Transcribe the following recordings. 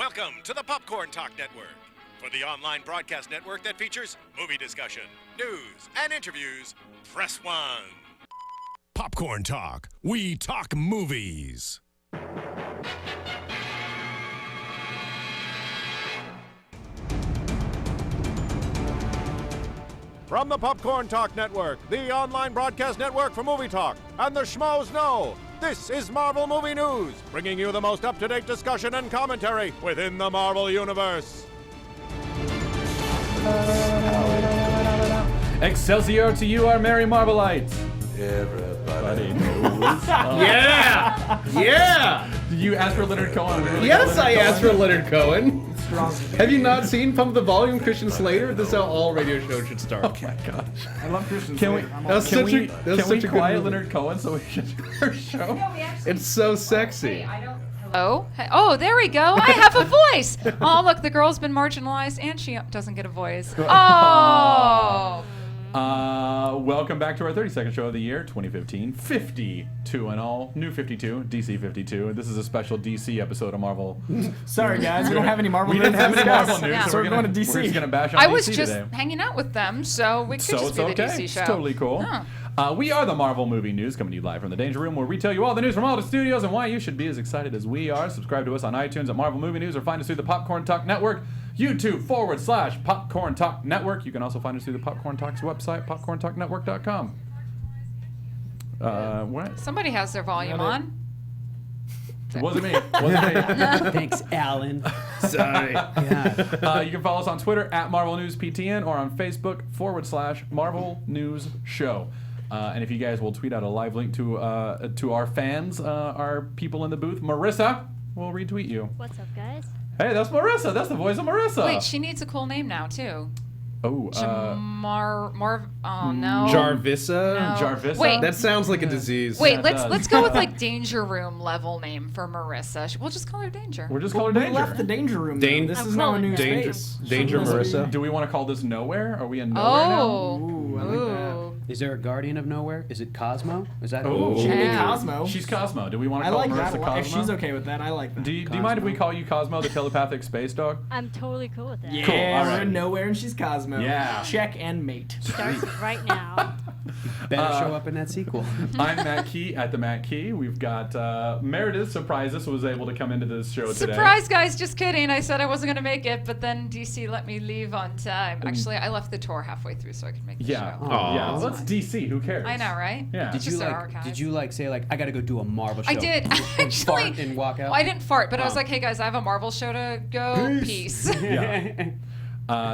Welcome to the Popcorn Talk Network, for the online broadcast network that features movie discussion, news, and interviews. Press 1. Popcorn Talk. We talk movies. From the Popcorn Talk Network, the online broadcast network for movie talk, and the schmoes know, this is Marvel Movie News, bringing you the most up-to-date discussion and commentary within the Marvel Universe. Excelsior to you, our merry Marvelites. Everybody knows. Yeah! Yeah! Did you ask for Leonard Cohen? Yes, I asked for Leonard Cohen. Strong. Have you not seen Pump the Volume, Christian Slater? This is how all radio shows should start. Oh my gosh. I love Christian Can we, Slater. I'm that was all- such a good quiet movie. Leonard Cohen so we can do our show? It's so sexy. Oh, there we go. I have a voice. Oh, look, the girl's been marginalized and she doesn't get a voice. Oh. Welcome back to our 32nd show of the year, 2015. 52 and all. New 52, DC 52. This is a special DC episode of Marvel. Sorry, guys, we don't have any Marvel We news. didn't have any Marvel news, Yeah. so So we're we're gonna going to DC. We're just gonna bash on I DC was just today. hanging out with them, so we could So just it's be the okay. DC show. It's totally cool. We are the Marvel Movie News, coming to you live from the Danger Room, where we tell you all the news from all the studios and why you should be as excited as we are. Subscribe to us on iTunes at Marvel Movie News, or find us through the Popcorn Talk Network, YouTube/Popcorn Talk Network. You can also find us through the Popcorn Talk's website, popcorntalknetwork.com. What? Somebody has their volume on. It wasn't me. Thanks, Alan. Sorry. Yeah. You can follow us on Twitter at Marvel News PTN, or on Facebook /Marvel News Show. And if you guys will tweet out a live link to our fans, our people in the booth, Marissa will retweet you. What's up, guys? Hey, that's Marissa. That's the voice of Marissa. Wait, she needs a cool name now, too. Oh, Oh, no. Jarvissa? No. Jarvissa? Wait. That sounds like a disease. Wait, it let's does. go with like Danger Room level name for Marissa. We'll just call her Danger. We're just calling We Danger. left the danger room. though. Dan- This I'm is now a calling new it Danger, space. Danger Marissa. Do we want to call this Nowhere? Are we in Nowhere now? Oh. Ooh, I like that. Is there a Guardian of Nowhere? Is it Cosmo? Is that? Oh. She can be Yeah. Cosmo. She's Cosmo. Do we want to I call like Marissa that a lot. If Cosmo? she's okay with that, I like that. Do you mind if we call you Cosmo, the telepathic space dog? I'm totally cool with that. Yeah, Cool, all we're right. in nowhere and she's Cosmo. Yeah. Check and mate. Starts right now. Better show up in that sequel. I'm Matt Key at the Matt Key. We've got Meredith, surprised us, was able to come into this show today. Surprise, guys! Just kidding. I said I wasn't gonna make it, but then DC let me leave on time. Actually, I left the tour halfway through so I could make the Yeah. show. Aw. Yeah. Well, that's DC. Who cares? I know, right? Yeah. Did you Just their like? archives. Did you like say like I got to go do a Marvel show? I did. And Actually, fart and walk out. Well, I didn't fart, but I was Oh. like, "Hey guys, I have a Marvel show to go. Peace." Yeah.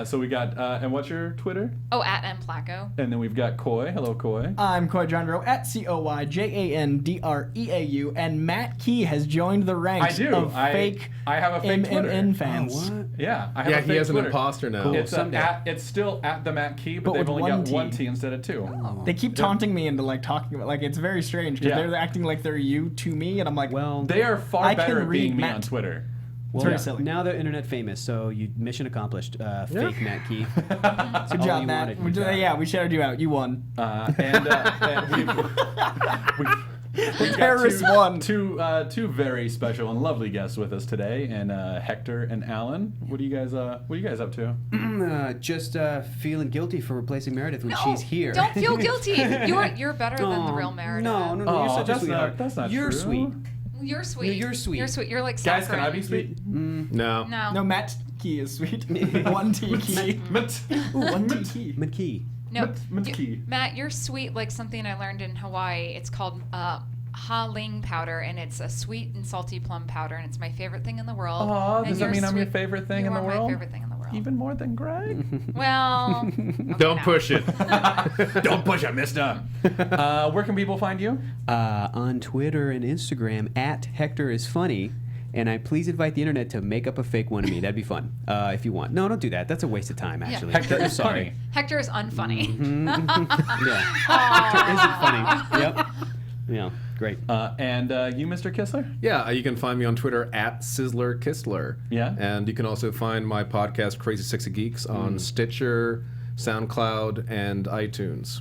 So we got, and what's your Twitter? Oh, at M Placko. And then we've got Coy. Hello, Coy. I'm Coy Jandreau at CoyJandreau, and Matt Key has joined the ranks I do. of fake I have a fake Twitter. MNN Oh, fans. what? Yeah, I have Yeah, a he fake has an Twitter. imposter now. Cool. It's, Someday. it's still at the Matt Key, but But they've with only one got T. one T instead of two. They keep taunting me into like talking about like it's very strange because Yeah. they're acting like they're you to me, and I'm like, Well, They are far I better can at being read me Matt. on Twitter. well, very silly. now they're internet famous, so you mission accomplished. Fake Matt Key. good all job, you Matt. wanted. We did- yeah, we shouted you out. You won. And we've got Terrorist won. two very special and lovely guests with us today, and Hector and Alan. What are you guys up to? Just feeling guilty for replacing Meredith when No, she's here. Don't feel guilty. You're better than the real Meredith. No, you're Oh, such a that's sweetheart. not- that's not You're true. sweet. You're sweet. No, you're sweet. You're sweet. You're like Guys, saccharine. can I be sweet? No. No. No, Matt Key is sweet. One T Key. Ooh, one T Key. McKee. No. Key. Matt, you're sweet like something I learned in Hawaii. It's called Ha-Ling powder, and it's a sweet and salty plum powder, and it's my favorite thing in the world. Aw, And does that you're mean I'm your sweet- favorite thing in the You world? are my favorite thing in the world. Even more than Greg? Well, okay, Don't no. push it. Don't push it, mister. Where can people find you? On Twitter and Instagram at Hector is funny. And I please invite the internet to make up a fake one of me. That'd be fun if you want. No, don't do that. That's a waste of time, actually. Hector I'm is sorry. funny. Hector is unfunny. Yeah. Hector isn't funny. Yep. Yeah. Great. And you, Mr. Kistler? Yeah, you can find me on Twitter at Sizzler Kistler. Yeah. And you can also find my podcast, Crazy Six of Geeks, on Stitcher, SoundCloud, and iTunes.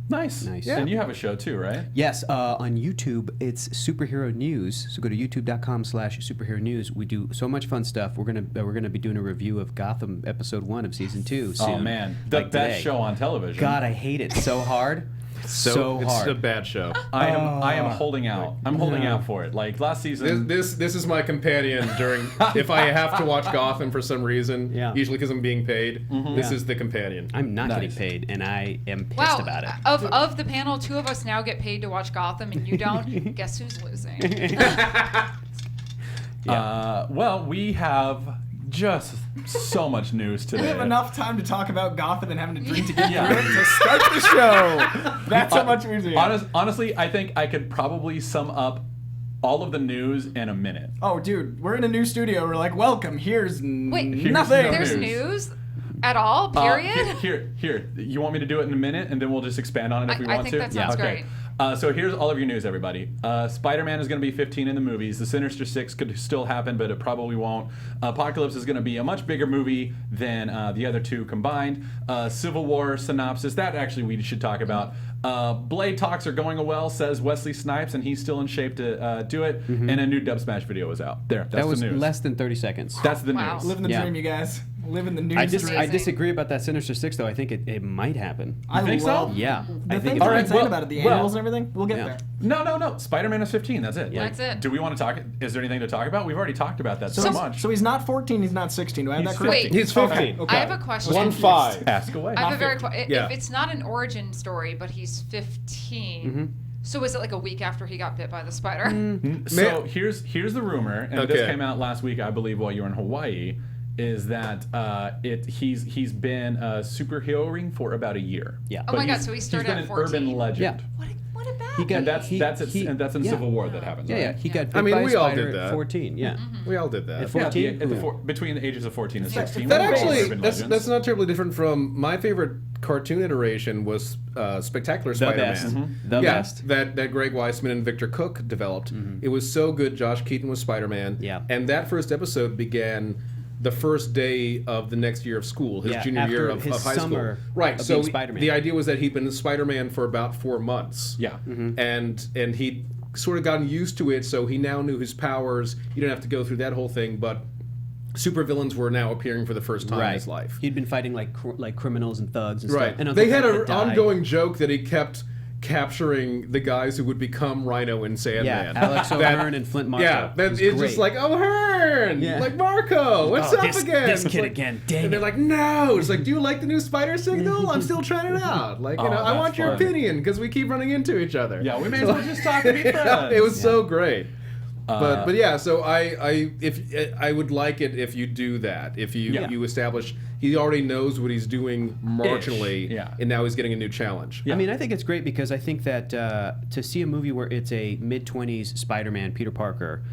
Nice. Yeah. And you have a show too, right? Yes, on YouTube, it's Superhero News. So go to youtube.com/superhero news. We do so much fun stuff. We're gonna be doing a review of Gotham episode 1 of season 2 soon. Oh man, the like best today. show on television. God, I hate it so hard. So it's hard. a bad show. I am holding out. I'm holding out for it. Like last season. This is my companion during if I have to watch Gotham for some reason, usually because I'm being paid. This is the companion. I'm not getting paid, and I am pissed about it. Of the panel, 2 of us now get paid to watch Gotham, and you don't. Guess who's losing? Well, we have just so much news today. We have enough time to talk about Gotham and having to drink to get through it to start the show. That's how much we're doing. Honestly, I think I could probably sum up all of the news in a minute. Oh, dude, we're in a new studio. We're like, welcome. Here's nothing. There's news at all, period? Here. You want me to do it in a minute, and then we'll just expand on it if we want to? I think that sounds great. So here's all of your news, everybody. Spider-Man is going to be 15 in the movies. The Sinister Six could still happen, but it probably won't. Apocalypse is going to be a much bigger movie than the other 2 combined. Civil War synopsis, that actually we should talk about. Blade talks are going well, says Wesley Snipes, and he's still in shape to do it. And a new Dubsmash video is out. That's that was the news. less than 30 seconds. That's the news. Living the dream, you guys. Living the news. I disagree about that Sinister Six, though. I think it might happen. I think so? Yeah. The I think things it's we're right. saying about it, the animals and everything, we'll get there. No. Spider-Man is 15. That's it. That's it. Do we want to talk? Is there anything to talk about? We've already talked about that so much. So he's not 14, he's not 16. Do I have that correct? Wait. He's 15. Okay. I have a question. 1-5. Ask away. I have a very Yeah. If it's not an origin story, but he's 15, so is it like a week after he got bit by the spider? So here's the rumor, and this came out last week, I believe, while you were in Hawaii, is that he's been superheroing for about a year. Yeah. Oh my God! So he started he's been at an 14. urban legend. Yeah. What about? He got, And that's in Civil War that happens. Yeah, right? he got bit I mean, by a we all spider did at that. 14. Yeah. We all did that. At 14? Between the ages of 14 and 16. That we're all actually, urban that's legends. not terribly different from my favorite cartoon iteration was Spectacular The Spider-Man. best. The best. That Greg Weisman and Victor Cook developed. It was so good. Josh Keaton was Spider-Man. Yeah. And that first episode began the first day of the next year of school, his junior after year of his high school. summer Right. of So being Spider-Man. the idea was that he'd been Spider-Man for about 4 months. Yeah. And he'd sort of gotten used to it, so he now knew his powers. You don't have to go through that whole thing, but supervillains were now appearing for the first time in his life. He'd been fighting like criminals and thugs and Right. stuff. And they had Uncle an Pet died. ongoing joke that he kept capturing the guys who would become Rhino and Sandman. Yeah, Alex O'Hearn and Flint Marko. Yeah, It was it's great. just like O'Hearn, Yeah. like Marco, what's up this again? this It's kid like- again, dang And they're it. like, no. It's like, do you like the new spider signal? I'm still trying it out. Like, you know, I that's want your fun. opinion because we keep running into each other. Yeah, we may as well just talk and be friends. It was so great. But yeah, so I would like it if you do that. If you establish he already knows what he's doing marginally, Yeah. and now he's getting a new challenge. I mean, I think it's great because I think that to see a movie where it's a mid-20s Spider-Man, Peter Parker,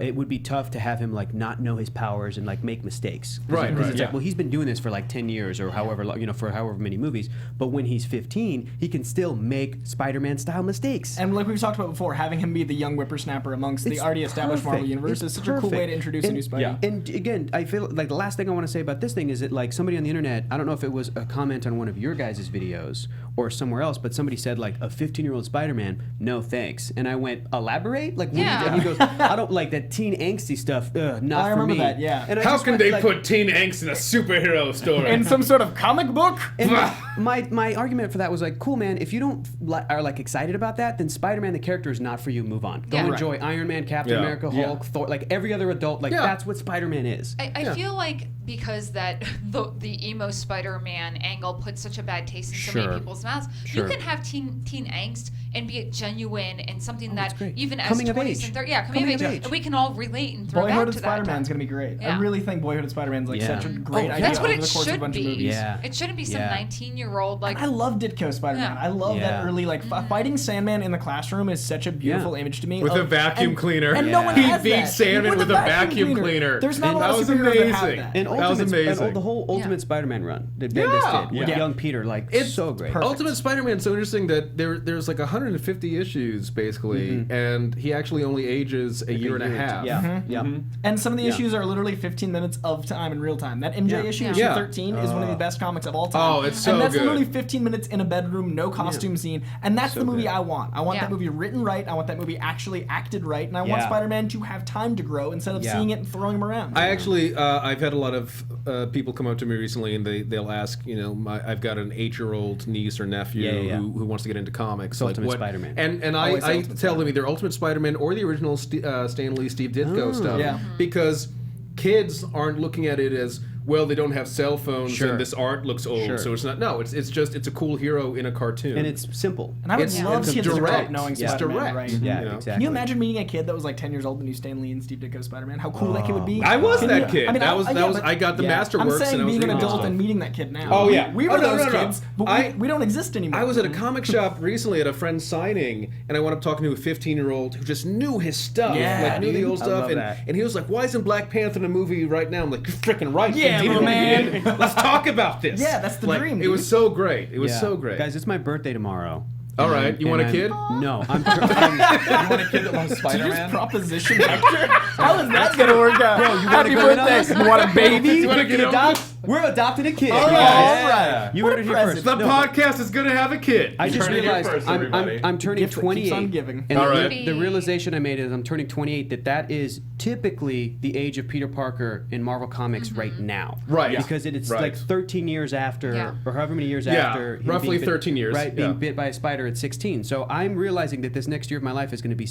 it would be tough to have him like not know his powers and like make mistakes. Right, Because right. it's like, well, he's been doing this for like 10 years or however long, for however many movies. But when he's 15, he can still make Spider-Man style mistakes. And like we've talked about before, having him be the young whippersnapper amongst the It's already established Marvel perfect. universe It's is such a cool way perfect. to introduce a new Spidey. Yeah. And again, I feel like the last thing I want to say about this thing is that like somebody on the internet, I don't know if it was a comment on one of your guys' videos or somewhere else, but somebody said like a 15-year-old Spider-Man, no thanks. And I went, elaborate? Like, what Yeah. and he goes, I don't like that teen angsty stuff. Not I for remember me. that, yeah. And I How just can went, they like, put teen angst in a superhero story? In some sort of comic book? And my argument for that was like, cool, man. If you don't are like excited about that, then Spider-Man the character is not for you. Move on. Go Yeah. enjoy Iron Man, Captain Yeah. America, Hulk, Thor, like every other adult. Like that's what Spider-Man is. I feel like because that the emo Spider-Man angle puts such a bad taste in so many people's mouths, you can have teen angst and be genuine and something that great. even Coming as of 20s age. and 30s, coming of age, and we can all relate and throw Boyhood back of to Spider-Man's that. going to be great. Yeah. I really think Boyhood of Spider-Man's like Yeah. such a great idea That's what over it the course of a should bunch of be. movies. Yeah. It shouldn't be some Yeah. 19-year-old like. I love Ditko Spider-Man. Yeah. I love Yeah. that early like fighting Sandman in the classroom is such a beautiful image to me. With a vacuum cleaner. And no one He has beat that. Sandman with a vacuum cleaner. There's not And a lot that of was superheroes that have amazing. that. And That was amazing. And the whole Ultimate Spider-Man run that Yeah. Bendis did with Yeah. young Peter, like It's so great. perfect. Ultimate Spider-Man so interesting that there's like 150 issues basically, and he actually only ages a year and a half. Yeah. And some of the Yeah. issues are literally 15 minutes of time in real time. That MJ issue, issue Yeah. 13, is one of the best comics of all time. Oh, it's so And that's good. literally 15 minutes in a bedroom, no costume scene. And that's the movie I want. I want that movie written right. I want that movie actually acted right. And I want Spider-Man to have time to grow instead of seeing it and throwing him around. I actually, I've had a lot of people come up to me recently, and they'll ask, I've got an 8-year-old niece or nephew who wants to get into comics. Ultimate Spider-Man. And I tell them either Ultimate Spider-Man or the original Stan Lee, Steve Ditko stuff. Yeah. Because kids aren't looking at it as, well, they don't have cell phones and this art looks old, so it's not. No, it's just it's a cool hero in a cartoon. And it's simple. And I would love it's kids to grow up knowing It's Spider-Man, direct. right? Yeah, You know? exactly. Can you imagine meeting a kid that was like 10 years old and knew Stan Lee and Steve Ditko Spider-Man? How cool that kid would be. I was Can that you- kid. I mean, I got the Masterworks. I'm saying and I was being an reading adult stuff. and meeting that kid now. Oh, yeah. We were No, those no. kids, but we don't exist anymore. I was at a comic shop recently at a friend's signing, and I wound up talking to a 15-year-old who just knew his stuff, Yeah, knew the dude. old I stuff, love that. and he was like, "Why isn't Black Panther in a movie right now?" I'm like, "You're freaking right, Yeah, Steve. my man. Let's talk about this." Yeah, that's the dream, It dude. was so great. It was Yeah. so great. Guys, it's my birthday tomorrow. All right, you want a And kid? No, I'm You want a kid that loves Did you just Spider-Man? proposition Hector? How is that gonna work out? Bro, you wanna Happy go in on birthday! this? You want a baby? You want to get adopt? We're adopting a kid. All you right. guys. All right. You What heard a it here present. first. The No, podcast is going to have a kid. I just heard it here realized first, I'm everybody. turning Gift that keeps 28. on giving. And All the- right. the realization I made is I'm turning 28, that is typically the age of Peter Parker in Marvel Comics right now. Right. Yeah. Because it's Right. like 13 years after, or however many years Yeah, after. him roughly being bit- 13 years, Right, yeah. being bit by a spider at 16. So I'm realizing that this next year of my life is going to be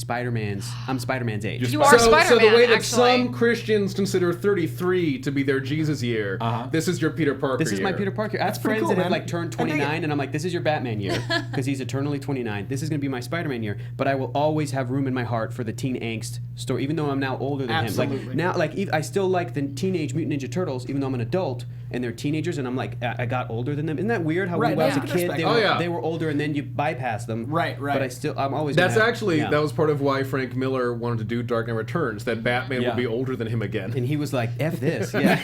I'm Spider-Man's age. You are So Spider-Man, the way that actually. some Christians consider 33 to be their Jesus year, this is your Peter Parker This is my year. Peter Parker. I have pretty friends cool, that have man. like turned I dig it. 29, and I'm like, this is your Batman year because he's eternally 29. This is going to be my Spider-Man year, but I will always have room in my heart for the teen angst story, even though I'm now older than him. Absolutely. Like now, I still like the Teenage Mutant Ninja Turtles, even though I'm an adult and they're teenagers, and I'm like, I got older than them. Isn't that weird? How Right, when I was a yeah. kid, Oh, they were older, and then you bypass them. Right. But I'm always. That's gonna have- actually yeah. that was part of why Frank Miller wanted to do Dark Knight Returns. That Batman Yeah. would be older than him again. And he was like, "F this." Yeah,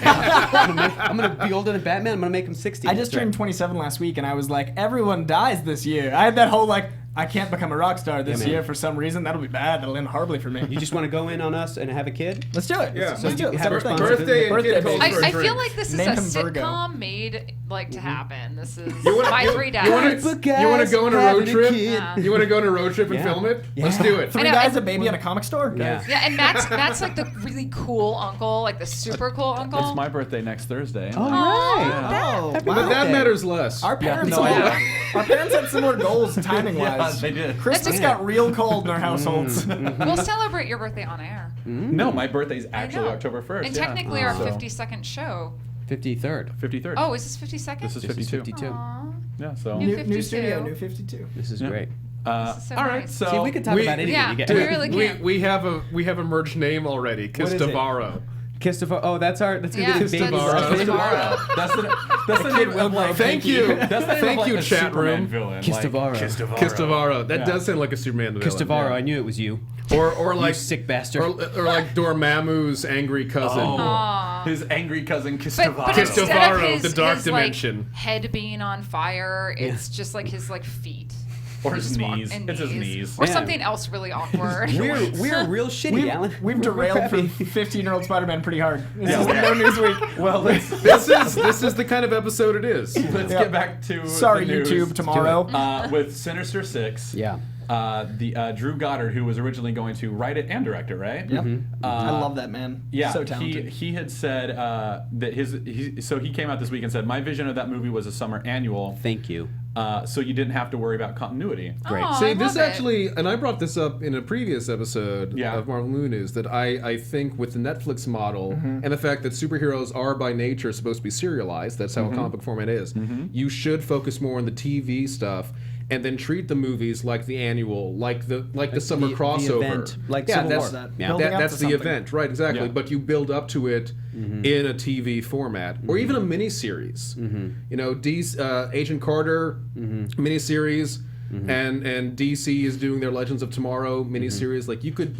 I'm gonna be older than Batman. I'm gonna make him 60. I just turned 27 last week, and I was like, everyone dies this year. I had that whole like, I can't become a rock star this man. year for some reason. That'll be bad. That'll end horribly for me. You just want to go in on us and have a kid? Let's do it. Yeah. Let's So do you it. Let's have have a thing. birthday and kid baby. calls for a I drink. feel like this is Name a him Virgo. sitcom made to happen. This is wanna- my you- three you dads. wanna- You want to go on a road trip? Yeah. You want to go on a road trip and Yeah. film it? Yeah. Let's do it. Three I know, guys, and- a baby, and a comic store. Yeah. Yeah, and Matt's like the really cool uncle, like the super cool uncle. It's my birthday next Thursday. All right. Oh, Happy But that birthday. matters less. Our parents, no, our parents had similar goals timing Yeah, wise. they did. Christmas got real cold in our households. We'll celebrate your birthday on air. No, my birthday's I actually know. October 1st. And yeah. technically our So, 52nd show. 53rd. 53rd. Oh, is this 52nd? This is This is 52. 52. Aw. Yeah, so. New New 52. studio, new 52. This is Yeah. great. This is so all right, nice. so See, we could talk we- about anything. Yeah, you get. we really can. We have a merged name already. is it? Kistavaro. Christopher. Oh, that's gonna Yeah, be the that's- big. Kistavaro. Kistavaro. That's the name of like. Thank you. That's the name Thank of, like, you, a chat Superman room. villain. Kistavaro. Kistavaro. That Yeah. does sound like a Superman villain. Kistavaro. I knew it was you. Or like You sick bastard. or like Dormammu's angry cousin. Oh, his angry cousin But Kistavaro. instead of Kistavaro, his, the dark his, dimension. Like, head being on fire, it's just like his like feet. Or his Just walk- knees. and It's his knees. Or Man. something else really awkward. We're real shitty, Alan. We've We're derailed crappy. for 15-year-old Spider-Man pretty hard. This Yeah, is yeah. no news week. Well, let's This is the kind of episode it is. get back to Sorry, the news. YouTube, tomorrow. With Sinister Six. Yeah. The Drew Goddard, who was originally going to write it and direct it, right? Yep. I love that man. Yeah, So talented. he had said that so he came out this week and said, my vision of that movie was a summer annual, Thank you. so you didn't have to worry about continuity. Great. Aw, See, I this love it. actually, and I brought this up in a previous episode Yeah. of Marvel Movie News, that I think with the Netflix model and the fact that superheroes are by nature supposed to be serialized, that's how a comic book format is, you should focus more on the TV stuff and then treat the movies like the annual, like the summer the crossover. event, like yeah, Civil that's, War. Yeah. Building up that's to the something. event, right? Exactly. Yeah. But you build up to it in a TV format, or even a miniseries. You know, Agent Carter miniseries, and DC is doing their Legends of Tomorrow miniseries. Like you could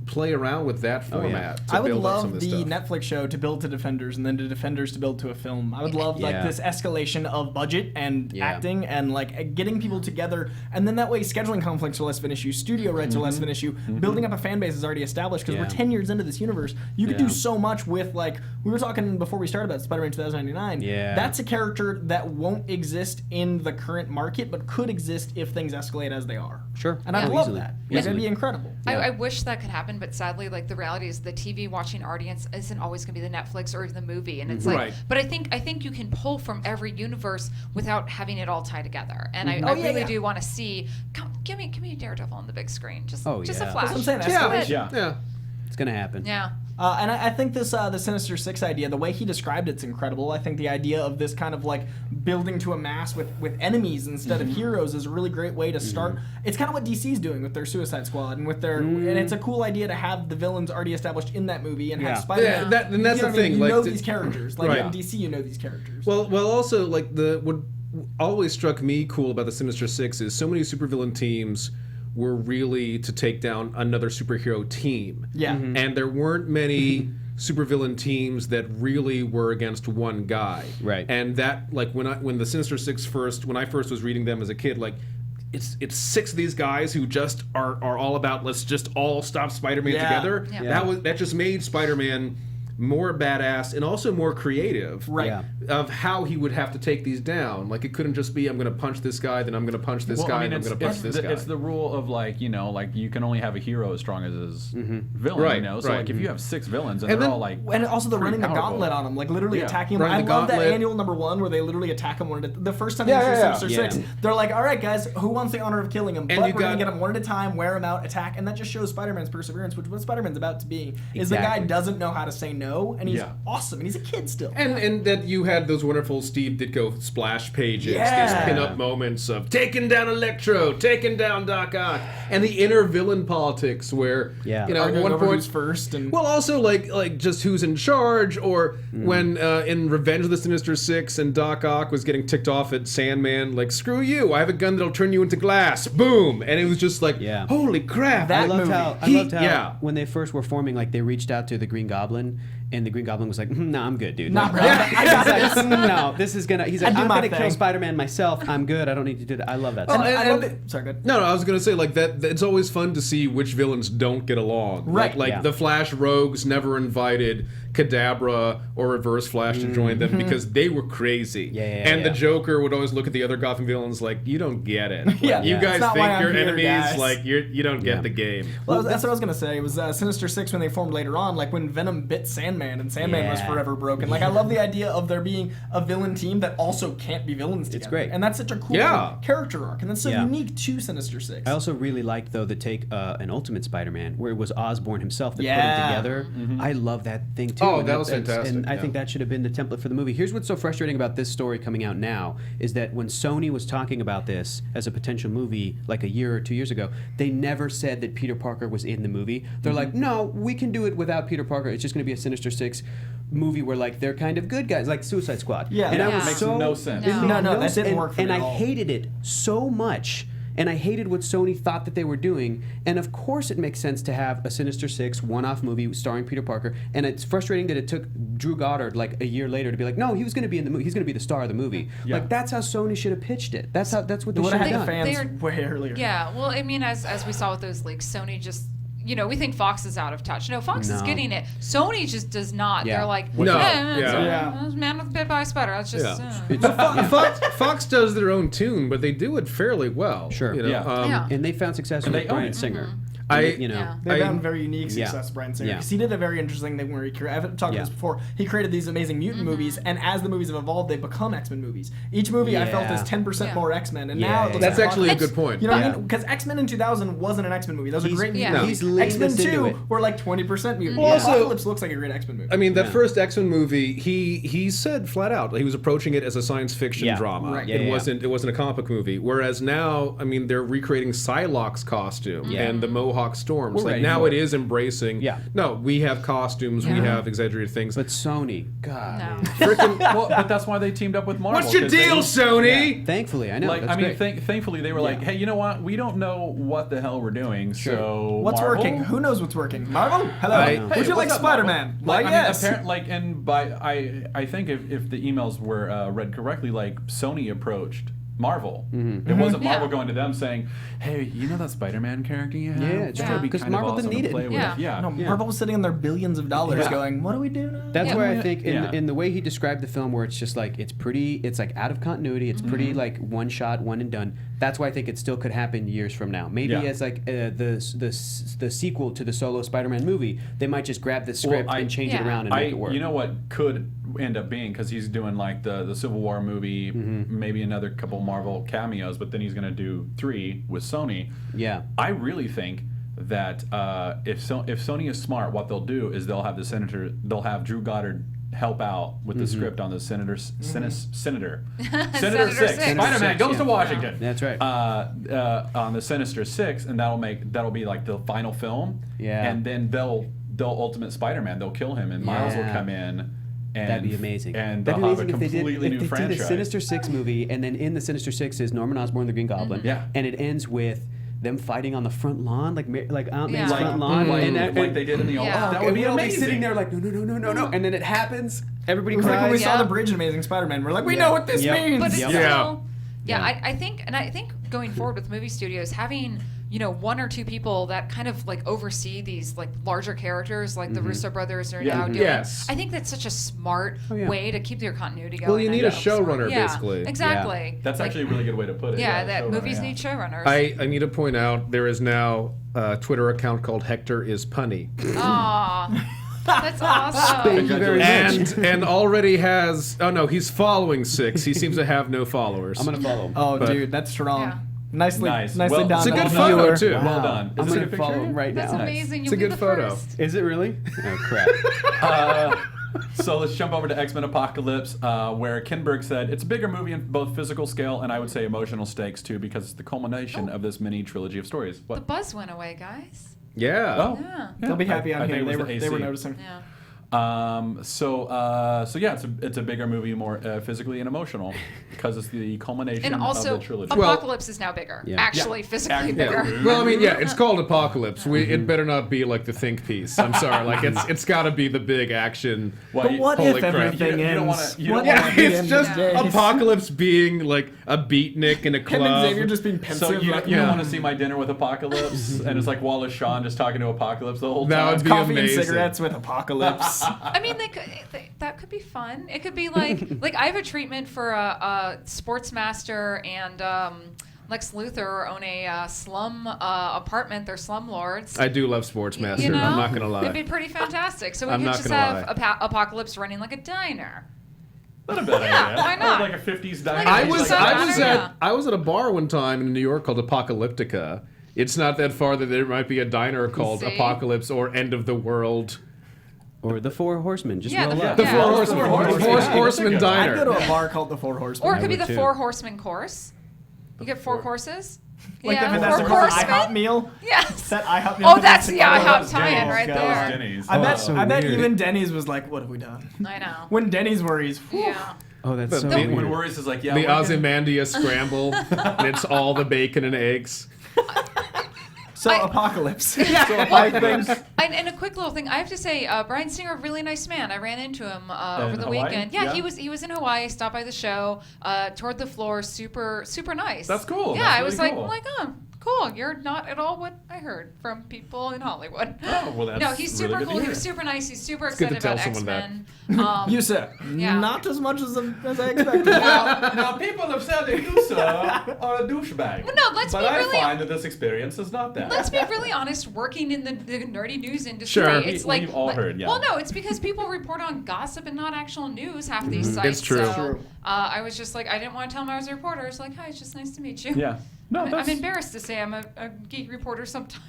play around with that format. To I would build up some love of the this stuff. Netflix show to build to Defenders and then to Defenders to build to a film. I would love like this escalation of budget and acting and like getting people together, and then that way scheduling conflicts are less of an issue, studio rights are less of an issue, building up a fan base is already established because we're 10 years into this universe. You could do so much with, like, we were talking before we started about Spider-Man 2099. That's a character that won't exist in the current market but could exist if things escalate as they are. And I love that. It's going to be incredible. I wish that could happen, but sadly, like, the reality is the TV watching audience isn't always going to be the Netflix or the movie, and it's like, but I think you can pull from every universe without having it all tie together, and I really do want to see. Give me Daredevil on the big screen, just a flash. That's what I'm saying. Escalation. Yeah. It's gonna happen. Yeah. And I think this the Sinister Six idea, the way he described it's incredible. I think the idea of this kind of like building to a mass with enemies instead of heroes is a really great way to start. It's kind of what DC's doing with their Suicide Squad and with their and it's a cool idea to have the villains already established in that movie and have Spider-Man. And that's the thing. You like, know these characters. Like in DC, you know these characters. Well, also like what always struck me cool about the Sinister Six is so many supervillain teams were really to take down another superhero team. And there weren't many supervillain teams that really were against one guy. And that, like, when the Sinister Six when I first was reading them as a kid, like, it's 6 of these guys who just are all about let's just all stop Spider-Man together. That just made Spider-Man more badass and also more creative of how he would have to take these down. Like, it couldn't just be I'm going to punch this guy, then I'm going to punch this guy, and I'm going to punch this guy. It's the rule of, like, you know, like, you can only have a hero as strong as his villain, you know? So, like, if you have 6 villains and they're all, like, and also they're running the gauntlet on him, like, literally attacking him. I love that annual #1 where they literally attack him one at a time. The first time they introduced Sinister Six, they're like, all right, guys, who wants the honor of killing him? But we're going to get him one at a time, wear him out, attack, and that just shows Spider-Man's perseverance, which what Spider-Man's about to be is the guy doesn't know how to say no, and he's awesome, and he's a kid still. And that you had those wonderful Steve Ditko splash pages, these pin-up moments of taking down Electro, taking down Doc Ock, and the inner villain politics where, you know, at one point first, and well, also like just who's in charge, or when in Revenge of the Sinister Six and Doc Ock was getting ticked off at Sandman, like, screw you, I have a gun that'll turn you into glass, boom, and it was just like, holy crap. I loved how when they first were forming, like, they reached out to the Green Goblin. And the Green Goblin was like, "No, I'm good, dude. Nah, bro. I got this. No, this is gonna." He's like, "I'm gonna kill Spider-Man myself. I'm good. I don't need to do that." I love that. Sorry, good. No, I was gonna say, like, that. It's always fun to see which villains don't get along. Right. Like the Flash Rogues never invited Kadabra or Reverse Flash to join them because they were crazy. And the Joker would always look at the other Gotham villains like, "You don't get it. Like, you guys think you're enemies. Guys. Like you don't get the game." Well, that's what I was gonna say. It was Sinister Six when they formed later on, like when Venom bit Sandman. And Sandman was forever broken. Like, I love the idea of there being a villain team that also can't be villains together. It's great. And that's such a cool character arc. And that's so unique to Sinister Six. I also really liked, though, the take an Ultimate Spider-Man, where it was Osborn himself that put it together. I love that thing, too. Oh, that was fantastic. And I think that should have been the template for the movie. Here's what's so frustrating about this story coming out now, is that when Sony was talking about this as a potential movie, like a year or 2 years ago, they never said that Peter Parker was in the movie. They're like, no, we can do it without Peter Parker. It's just going to be a Sinister Six movie where, like, they're kind of good guys, like Suicide Squad. And I was makes no sense. No, that didn't work for me and at all. I hated it so much. And I hated what Sony thought that they were doing. And of course it makes sense to have a Sinister Six one-off movie starring Peter Parker. And it's frustrating that it took Drew Goddard like a year later to be like, no, he was going to be in the movie. He's going to be the star of the movie. Like, that's how Sony should have pitched it. That's what they should have done. Fans way earlier. Yeah, well, I mean, as we saw with those leaks, Sony just, you know, we think Fox is out of touch. No, Fox is getting it. Sony just does not. They're like, man with bit by a spider. That's just. Fox does their own tune, but they do it fairly well. Sure. You know? And they found success with Bryan Singer. They found very unique success, Bryan Singer. Because he did a very interesting thing where I've talked about this before. He created these amazing mutant movies, and as the movies have evolved, they've become X-Men movies. Each movie I felt is 10% more X-Men, and now it looks that's like actually a good point. You know what I mean? Because X-Men in 2000 wasn't an X-Men movie. That was a great movie. He's leaned us into it. X-Men 2 were like 20% mutant. Well, also, Apocalypse looks like a great X-Men movie. I mean, that first X-Men movie, he said flat out he was approaching it as a science fiction drama. Right. It wasn't a comic book movie. Whereas now, I mean, they're recreating Psylocke's costume and the Mohawk Mohawk storms. We're Like ready now for it it. is embracing. Yeah. No, we have costumes, we have exaggerated things. But Sony, God. No. Freaking, Well, but that's why they teamed up with Marvel. what's your 'cause they- deal, Sony? Thankfully, I know. Like, that's I mean, great. thankfully they were like, hey, you know what? We don't know what the hell we're doing, so What's Marvel? working? Who knows what's working? Marvel? Hello. Hey, Would you like what's up, Spider-Man? Marvel? Why, Like, I yes. mean, I think if the emails were read correctly, like Sony approached Marvel. It wasn't Marvel Yeah. going to them saying, "Hey, you know that Spider-Man character you have? Yeah, It's it's gonna true. be Because kind of Marvel didn't awesome need to it. play with." Yeah. Yeah. No, Marvel was sitting on their billions of dollars Yeah. going, what do we do now? That's Yeah. why I think Yeah. in the way he described the film, where it's just like it's pretty, it's like out of continuity. It's pretty like one shot, one and done. That's why I think it still could happen years from now. Maybe Yeah. as like the sequel to the solo Spider-Man movie, they might just grab the script and change it Yeah. around and make it work. You know what could end up being, because he's doing like the Civil War movie, maybe another couple Marvel cameos, but then he's going to do 3 with Sony. Yeah. I really think that if Sony is smart, what they'll do is they'll have Drew Goddard help out with the script on the Senator Senator Six. Six. Spider-Man Six, goes yeah. to Washington. That's right. On the Sinister Six, and that'll be like the final film. Yeah. And then they'll Ultimate Spider-Man. They'll kill him, and Miles will Yeah. come in. And, That'd be amazing. And That'd they'll be have a amazing if they completely did, new if they did a franchise. Sinister Six movie, and then in the Sinister Six is Norman Osborn, the Green Goblin. Yeah. And it ends with them fighting on the front lawn, like Aunt May's Yeah. front lawn, like they did in the old. Yeah. That would be we'll amazing. be sitting there like no, and then it happens. Everybody It was like when we cries. saw Yeah. the bridge in Amazing Spider-Man. We're like, we Yeah. know what this Yep. means. But it's Yep. still, Yeah. I think going forward with movie studios, having one or two people that kind of like oversee these like larger characters, like the Russo brothers are now doing. Yes. I think that's such a smart yeah. way to keep your continuity going. Well, you need a showrunner, Yeah, basically. exactly. That's actually a really good way to put it. Yeah, that showrunner, movies yeah. need showrunners. I need to point out there is now a Twitter account called Hector is Punny. Aw, that's awesome. Thank you very much. and already has he's following 6. He seems to have no followers. I'm gonna follow him. Oh, But- dude, that's strong. Yeah. Nicely Nice. done. Well, it's a good on the photo, viewer. too. Wow. Well done. I'm Is gonna it a follow picture? him right That's now. amazing. It's a You'll be good the photo. first. Is it really? Oh crap. So let's jump over to X-Men Apocalypse, where Kinberg said it's a bigger movie in both physical scale and I would say emotional stakes too, because it's the culmination of this mini trilogy of stories. The What? buzz went away, guys. Yeah. Oh, Yeah. They'll be happy I on think here. it was They the were AC. noticing. Yeah. So yeah, it's a bigger movie, more physically and emotional, because it's the culmination And also, of the trilogy. Apocalypse is now bigger. Yeah. Actually, Yeah. physically Yeah. bigger. Well, I mean, yeah, it's called Apocalypse. It better not be like the think piece. I'm sorry, like it's got to be the big action. Well, But you- what holy if crap. everything You don't wanna- ends? you don't What wanna- if Yeah, at the it's end just of the day- Apocalypse being like a beatnik in a Him and club. Xavier just being pensive. So you like, don't want to see My Dinner with Apocalypse, and it's like Wallace Shawn just talking to Apocalypse the whole That time. would be coffee amazing. and cigarettes with Apocalypse. I mean, that could be fun. It could be like I have a treatment for a Sportsmaster and Lex Luthor own a slum apartment. They're slumlords. I do love Sportsmaster. You know? I'm not gonna lie. It'd be pretty fantastic. So we I'm could not just gonna have lie. Apocalypse running like a diner. Not a bad Yeah, idea. why not? Like a 50s diner. I Like, was it's not matter, I was at a bar one time in New York called Apocalyptica. It's not that far that there might be a diner called See? Apocalypse or End of the World. Or the Four Horsemen. Just Yeah, roll the- up. The Yeah. Four The Horsemen. Four The Horsemen. Horseman I'd go I'd go Diner. to a bar called the Four Horsemen. Or it could be would the too. 4 Horsemen course. You get 4 courses. Like yeah, if that's 4 a horsemen. IHOP meal. Yes. That IHOP meal. Oh, for that's the Mexico. IHOP tie-in right God. there. Denny's. I bet. so I bet weird. even Denny's was like, "What have we done?" I know. When Denny's worries. whew. Yeah. Oh, that's The- so the- weird. When Worries is like, yeah, The we're gonna- Ozymandias scramble, and it's all the bacon and eggs. So Apocalypse. And a quick little thing, I have to say, Brian Singer, really nice man. I ran into him over the Hawaii? weekend. Yeah, Yeah. he was in Hawaii. Stopped by the show, toured the floor. Super nice. That's cool. Yeah, That's I was really like, cool. oh, cool. You're not at all what I heard from people in Hollywood. Oh, well, that's no, he's really super good to cool. He hear. was super nice. He's super good to excited tell about someone that. X-Men. You sir. Yeah. Not as much as I expected. Now, people have said that you, sir, are a douchebag. Well, no, let's but be I really- find that this experience is not that. Let's be really honest. Working in the nerdy news industry, Sure. it's We've like all heard, yeah. Well, no, it's because people report on gossip and not actual news. Half these sites. It's true. So, True. I was just like, I didn't want to tell him I was a reporter. I was like, hi, it's just nice to meet you. Yeah. No, I'm embarrassed to say I'm a geek reporter sometimes.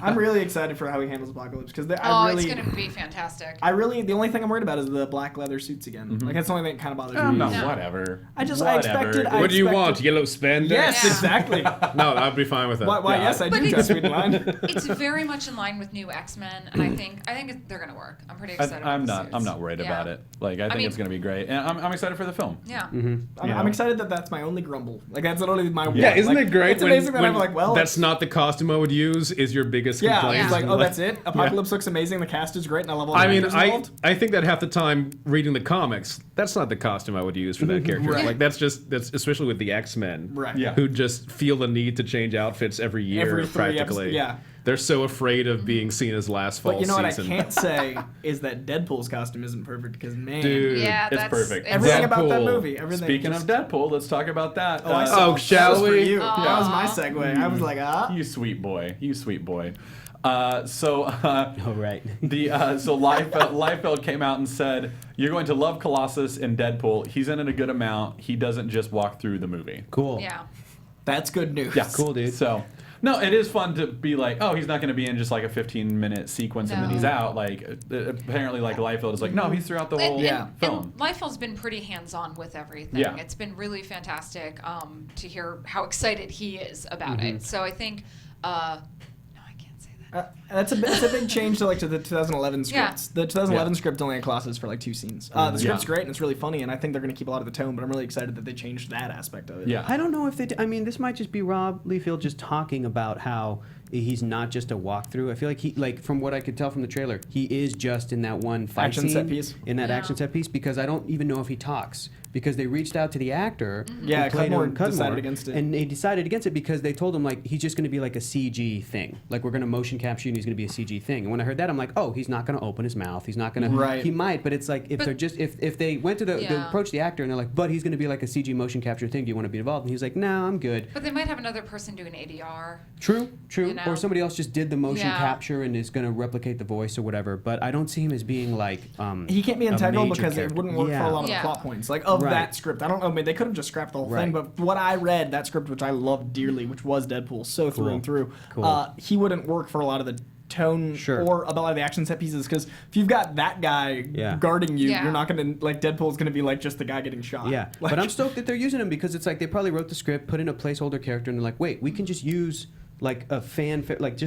I'm really excited for how he handles Apocalypse because it's going to be fantastic. The only thing I'm worried about is the black leather suits again. Like that's the only thing that kind of bothers me. No, whatever. I expected. What do you want? Yellow spandex? Yes, exactly. No, I'd be fine with that. Why? Yes, I do trust Sweet Line. It's very much in line with new X-Men, and I think they're going to work. I'm pretty excited. I'm not worried about it. Like I think it's going to be great, and I'm excited for the film. Yeah. I'm excited that's my only grumble. Like that's literally my Yeah, isn't it great? It's amazing that I'm like, well, that's not the costume I would use. Is your biggest complaint? Yeah, it's like, that's it. Apocalypse looks amazing. The cast is great, and I love all the actors involved. I think that half the time reading the comics, that's not the costume I would use for that character. Right. Like that's especially with the X-Men, right? Yeah. Who just feel the need to change outfits every year, every 3 practically. episodes, They're so afraid of being seen as last fall But you know season. what I can't say is that Deadpool's costume isn't perfect because man, Dude, it's perfect. Everything about that Deadpool. movie. Everything. Speaking of Deadpool, let's talk about that. shall that was we? For you. That was my segue. I was like, You sweet boy. Oh, right. So Liefeld came out and said, "You're going to love Colossus in Deadpool. He's in it a good amount. He doesn't just walk through the movie." Cool. Yeah. That's good news. Yeah, cool, dude. So, no, it is fun to be like, oh, he's not going to be in just like a 15-minute sequence and then he's out. Like, apparently, like Liefeld is like, no, he's throughout the whole film. And Liefeld's been pretty hands-on with everything. Yeah. It's been really fantastic to hear how excited he is about it. So I think. That's a big change to the 2011 scripts. Yeah. The 2011 script only had Colossus for like 2 scenes. The script's great and it's really funny, and I think they're going to keep a lot of the tone. But I'm really excited that they changed that aspect of it. Yeah. I don't know if they. I mean, this might just be Rob Liefeld just talking about how he's not just a walkthrough. I feel like from what I could tell from the trailer, he is just in that one fight Action scene, set piece. in that action set piece, because I don't even know if he talks. Because they reached out to the actor, Yeah, who played him, Cudmore decided against it. and they decided against it because they told him like he's just going to be like a CG thing, like we're going to motion capture you and he's going to be a CG thing. And when I heard that, I'm like, oh, he's not going to open his mouth, he's not going to. Right. He might, but it's like if they went to they approach the actor and they're like, but he's going to be like a CG motion capture thing. Do you want to be involved? And he's like, no, I'm good. But they might have another person doing ADR. True. You know? Or somebody else just did the motion Yeah. capture and is going to replicate the voice or whatever. But I don't see him as being like. He can't be a integral major because character. it wouldn't work for a lot of Yeah. the plot points. Like of Right. that script, I don't know. I mean, they could have just scrapped the whole thing. Right. But what I read, that script, which I loved dearly, which was Deadpool, so through and through, Cool. he wouldn't work for a lot of the tone or a lot of the action set pieces because if you've got that guy guarding you, you're not gonna like Deadpool's gonna be like just the guy getting shot. Yeah, Like, but I'm stoked that they're using him because it's like they probably wrote the script, put in a placeholder character, and they're like, wait, we can just use like a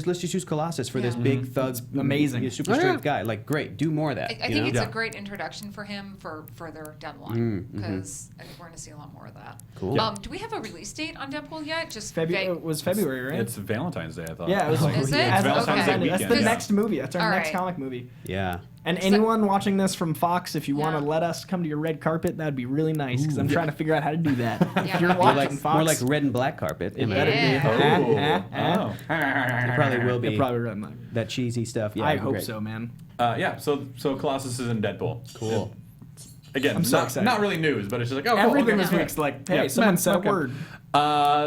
let's just use Colossus for this big thug, amazing. super strength guy. Like, great, do more of that. I think it's a great introduction for him for further down the line because I think we're going to see a lot more of that. Cool. Do we have a release date on Deadpool yet? Just it was February, right? It's Valentine's Day, I thought. Yeah, it was. Is it? It's Valentine's Day Okay. weekend. That's the yeah. next movie. That's our All next right. comic movie. Yeah. And anyone watching this from Fox, if you want to Yeah. let us come to your red carpet, that'd be really nice because I'm trying to figure out how to do that. Yeah. If you're More watching Fox, More like red and black carpet. it better Yeah. be. It probably will be. It probably red and black. That cheesy stuff. Yeah, I it'd be hope great. so, man. So Colossus is in Deadpool. Cool. Again, I'm so excited. not really news, but it's just like, oh, cool, Everything okay. this week's like, hey, Yeah. someone said Okay. a word.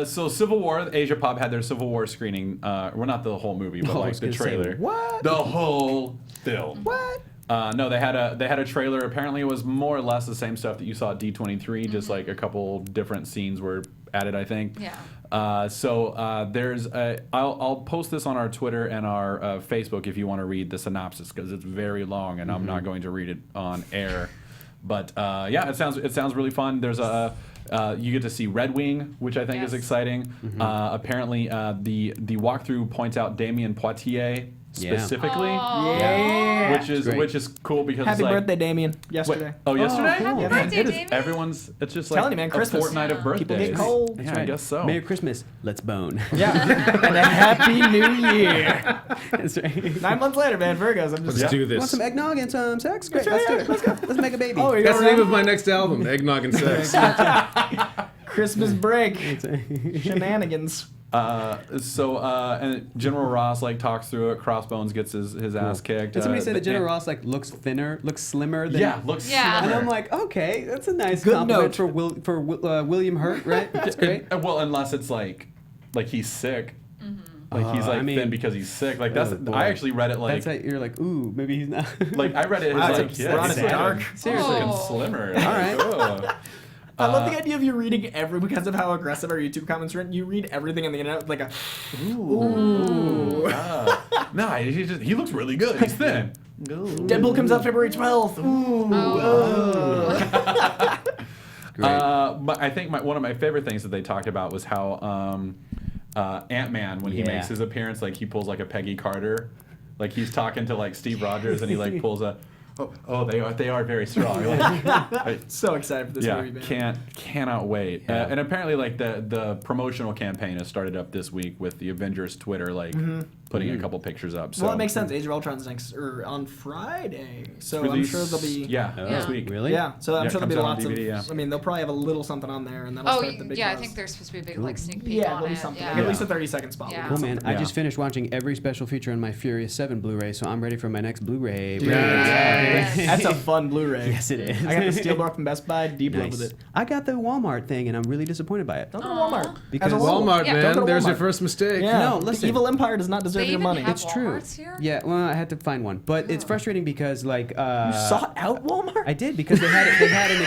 So Civil War, Asia Pop had their Civil War screening. Well, not the whole movie, but Oh, I like was the gonna say, trailer. what? The whole film. What? No, they had a trailer. Apparently, it was more or less the same stuff that you saw at D23. Just like a couple different scenes were added, I think. Yeah. So there's I'll post this on our Twitter and our Facebook if you want to read the synopsis because it's very long and I'm not going to read it on air. But yeah, it sounds really fun. There's you get to see Red Wing, which I think is exciting. Apparently, the walkthrough points out Damien Poitier specifically, Yeah. which is cool because Happy it's like, birthday, Damien. Yesterday. yesterday? cool. Happy birthday, It is. Damien. Everyone's. It's just like Telling you, man, a Christmas. fortnight of birthdays. People get cold. Yeah, I guess so. Merry Christmas. Let's bone. Yeah. And a happy new year. That's right. 9 months later, man, Virgos. I'm just. Let's do Want this. some eggnog and some sex? Great. Let's do it. Let's go. Let's make a baby. Oh, you That's got the name of my next album, Eggnog and Sex. Christmas break. Shenanigans. And General Ross like talks through it. Crossbones gets his ass kicked. And somebody said that but- General Ross like looks slimmer than. looks Yeah. And slimmer. I'm like, okay, that's a nice Good compliment note. for William Hurt, right? That's great. Well, unless it's like he's sick. Like he's like I mean- thin because he's sick. Like that's. Oh, boy. I actually read it like. That's how you're like, ooh, maybe he's not. Like I read it as Wow, like it's yeah, honest he's dark. like Seriously. fucking Oh. slimmer. All right. I love the idea of you reading because of how aggressive our YouTube comments are. You read everything on the internet with like a, ooh. No, he looks really good. He's thin. Deadpool comes out February 12th. Ooh. But I think one of my favorite things that they talked about was how Ant-Man, when he makes his appearance, like he pulls like a Peggy Carter, like he's talking to like Steve Rogers, and he like pulls a. Oh, they are very strong. So excited for this movie, man. Cannot wait. Yeah. And apparently, like the promotional campaign has started up this week with the Avengers Twitter, like putting a couple pictures up. So Well, it makes sense. Age of Ultron's on Friday, so I'm sure there'll be. this week. Really? Yeah, so I'm sure there'll be comes out on lots DVD, of. I mean, they'll probably have a little something on there, and that'll start the big. I buzz. think there's supposed to be a big like sneak peek on there'll be it. something. Yeah. Like, at least a 30-second spot. Yeah. Cool, man. I Yeah. just finished watching every special feature on my Furious 7 Blu-ray, so I'm ready for my next Blu-ray. That's a fun Blu-ray. Yes, it is. I got the Steelbook from Best Buy. Deep love with it. I got the Walmart thing, and I'm really disappointed by it. Don't go to Walmart. Because As a rule. Walmart, Yeah. Don't go man. to There's your Walmart. first mistake. Yeah. No, The listen. evil empire does not deserve They your even money. have It's true. Walmarts here? Yeah, well, I had to find one, but it's frustrating because like You sought out Walmart? I did because they had an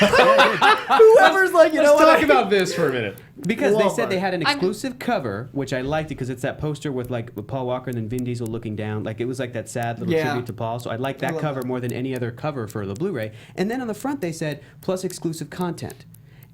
Whoever's like, you know Let's what? talk about this for a minute. because they said Walmart. they had an I'm- exclusive cover, which I liked it because it's that poster with like with Paul Walker and then Vin Diesel looking down, like it was like that sad little Yeah. tribute to Paul. So I liked that love cover that. more than any other cover for the Blu-ray. And then on the front they said plus exclusive content.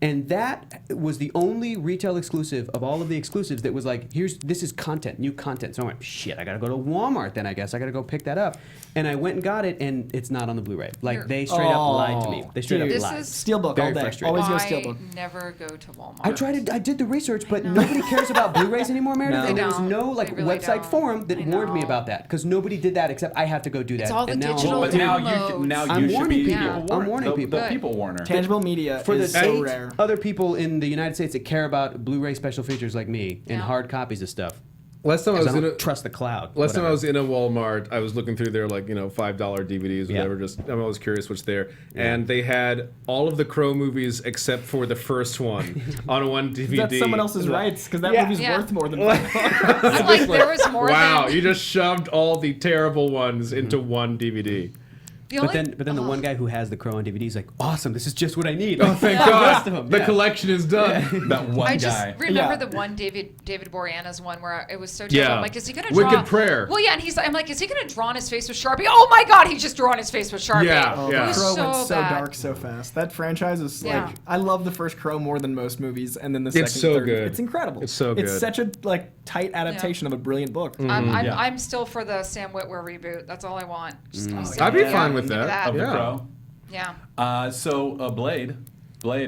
And that was the only retail exclusive of all of the exclusives that was like, this is content, new content. So I went, shit, I gotta go to Walmart then, I guess. I gotta go pick that up. And I went and got it, and it's not on the Blu-ray. Like, Here. they straight up lied to me. They straight up Dude. lied. This is Steelbook Very all day. frustrating. Always go I Steelbook. never go to Walmart. I did the research, but nobody cares about Blu-rays anymore, Meredith. No. And there was They no don't. like They really website don't. forum that I warned me know. about that because nobody did that except I have to go do that. It's all the and now digital But now downloads. you should warning be people. people I'm warner. warning people. The Good. people warner. Tangible media for the is so 8 rare. other people in the United States that care about Blu-ray special features like me and Yeah. hard copies of stuff. Last time I 'Cause was I in a don't trust the cloud. Last time I Whatever. was in a Walmart, I was looking through their like $5 DVDs, Yeah. whatever. Just I'm always curious what's there, and they had all of the Crow movies except for the first one on one DVD. That's someone else's rights because that Yeah. movie's Yeah. worth more than It's like there was more Wow, than you just shoved all the terrible ones into one DVD. the But only, then the one guy who has the Crow on DVD is like, awesome, this is just what I need. Oh, thank The rest of God! them, The yeah. collection is done. That one I just guy. remember Yeah. the one David Boreanaz's one where it was so Yeah. terrible. I'm like, is he gonna draw? Wicked Prayer. Well, yeah, and I'm like, is he gonna draw on his face with Sharpie? Oh my God, he just drew on his face with Sharpie. Yeah, Oh, yeah. It was Crow so went so bad. dark so fast. That franchise is Yeah. like I love the first Crow more than most movies, and then the second, so third. good. It's incredible. It's so It's good. such a like tight adaptation of a brilliant book. Yeah. I'm still for the Sam Witwer reboot. That's all I want. Just give me I'd be Sam fine Witwer. with Give me that. Of the Yeah. Crow. Yeah. So Blade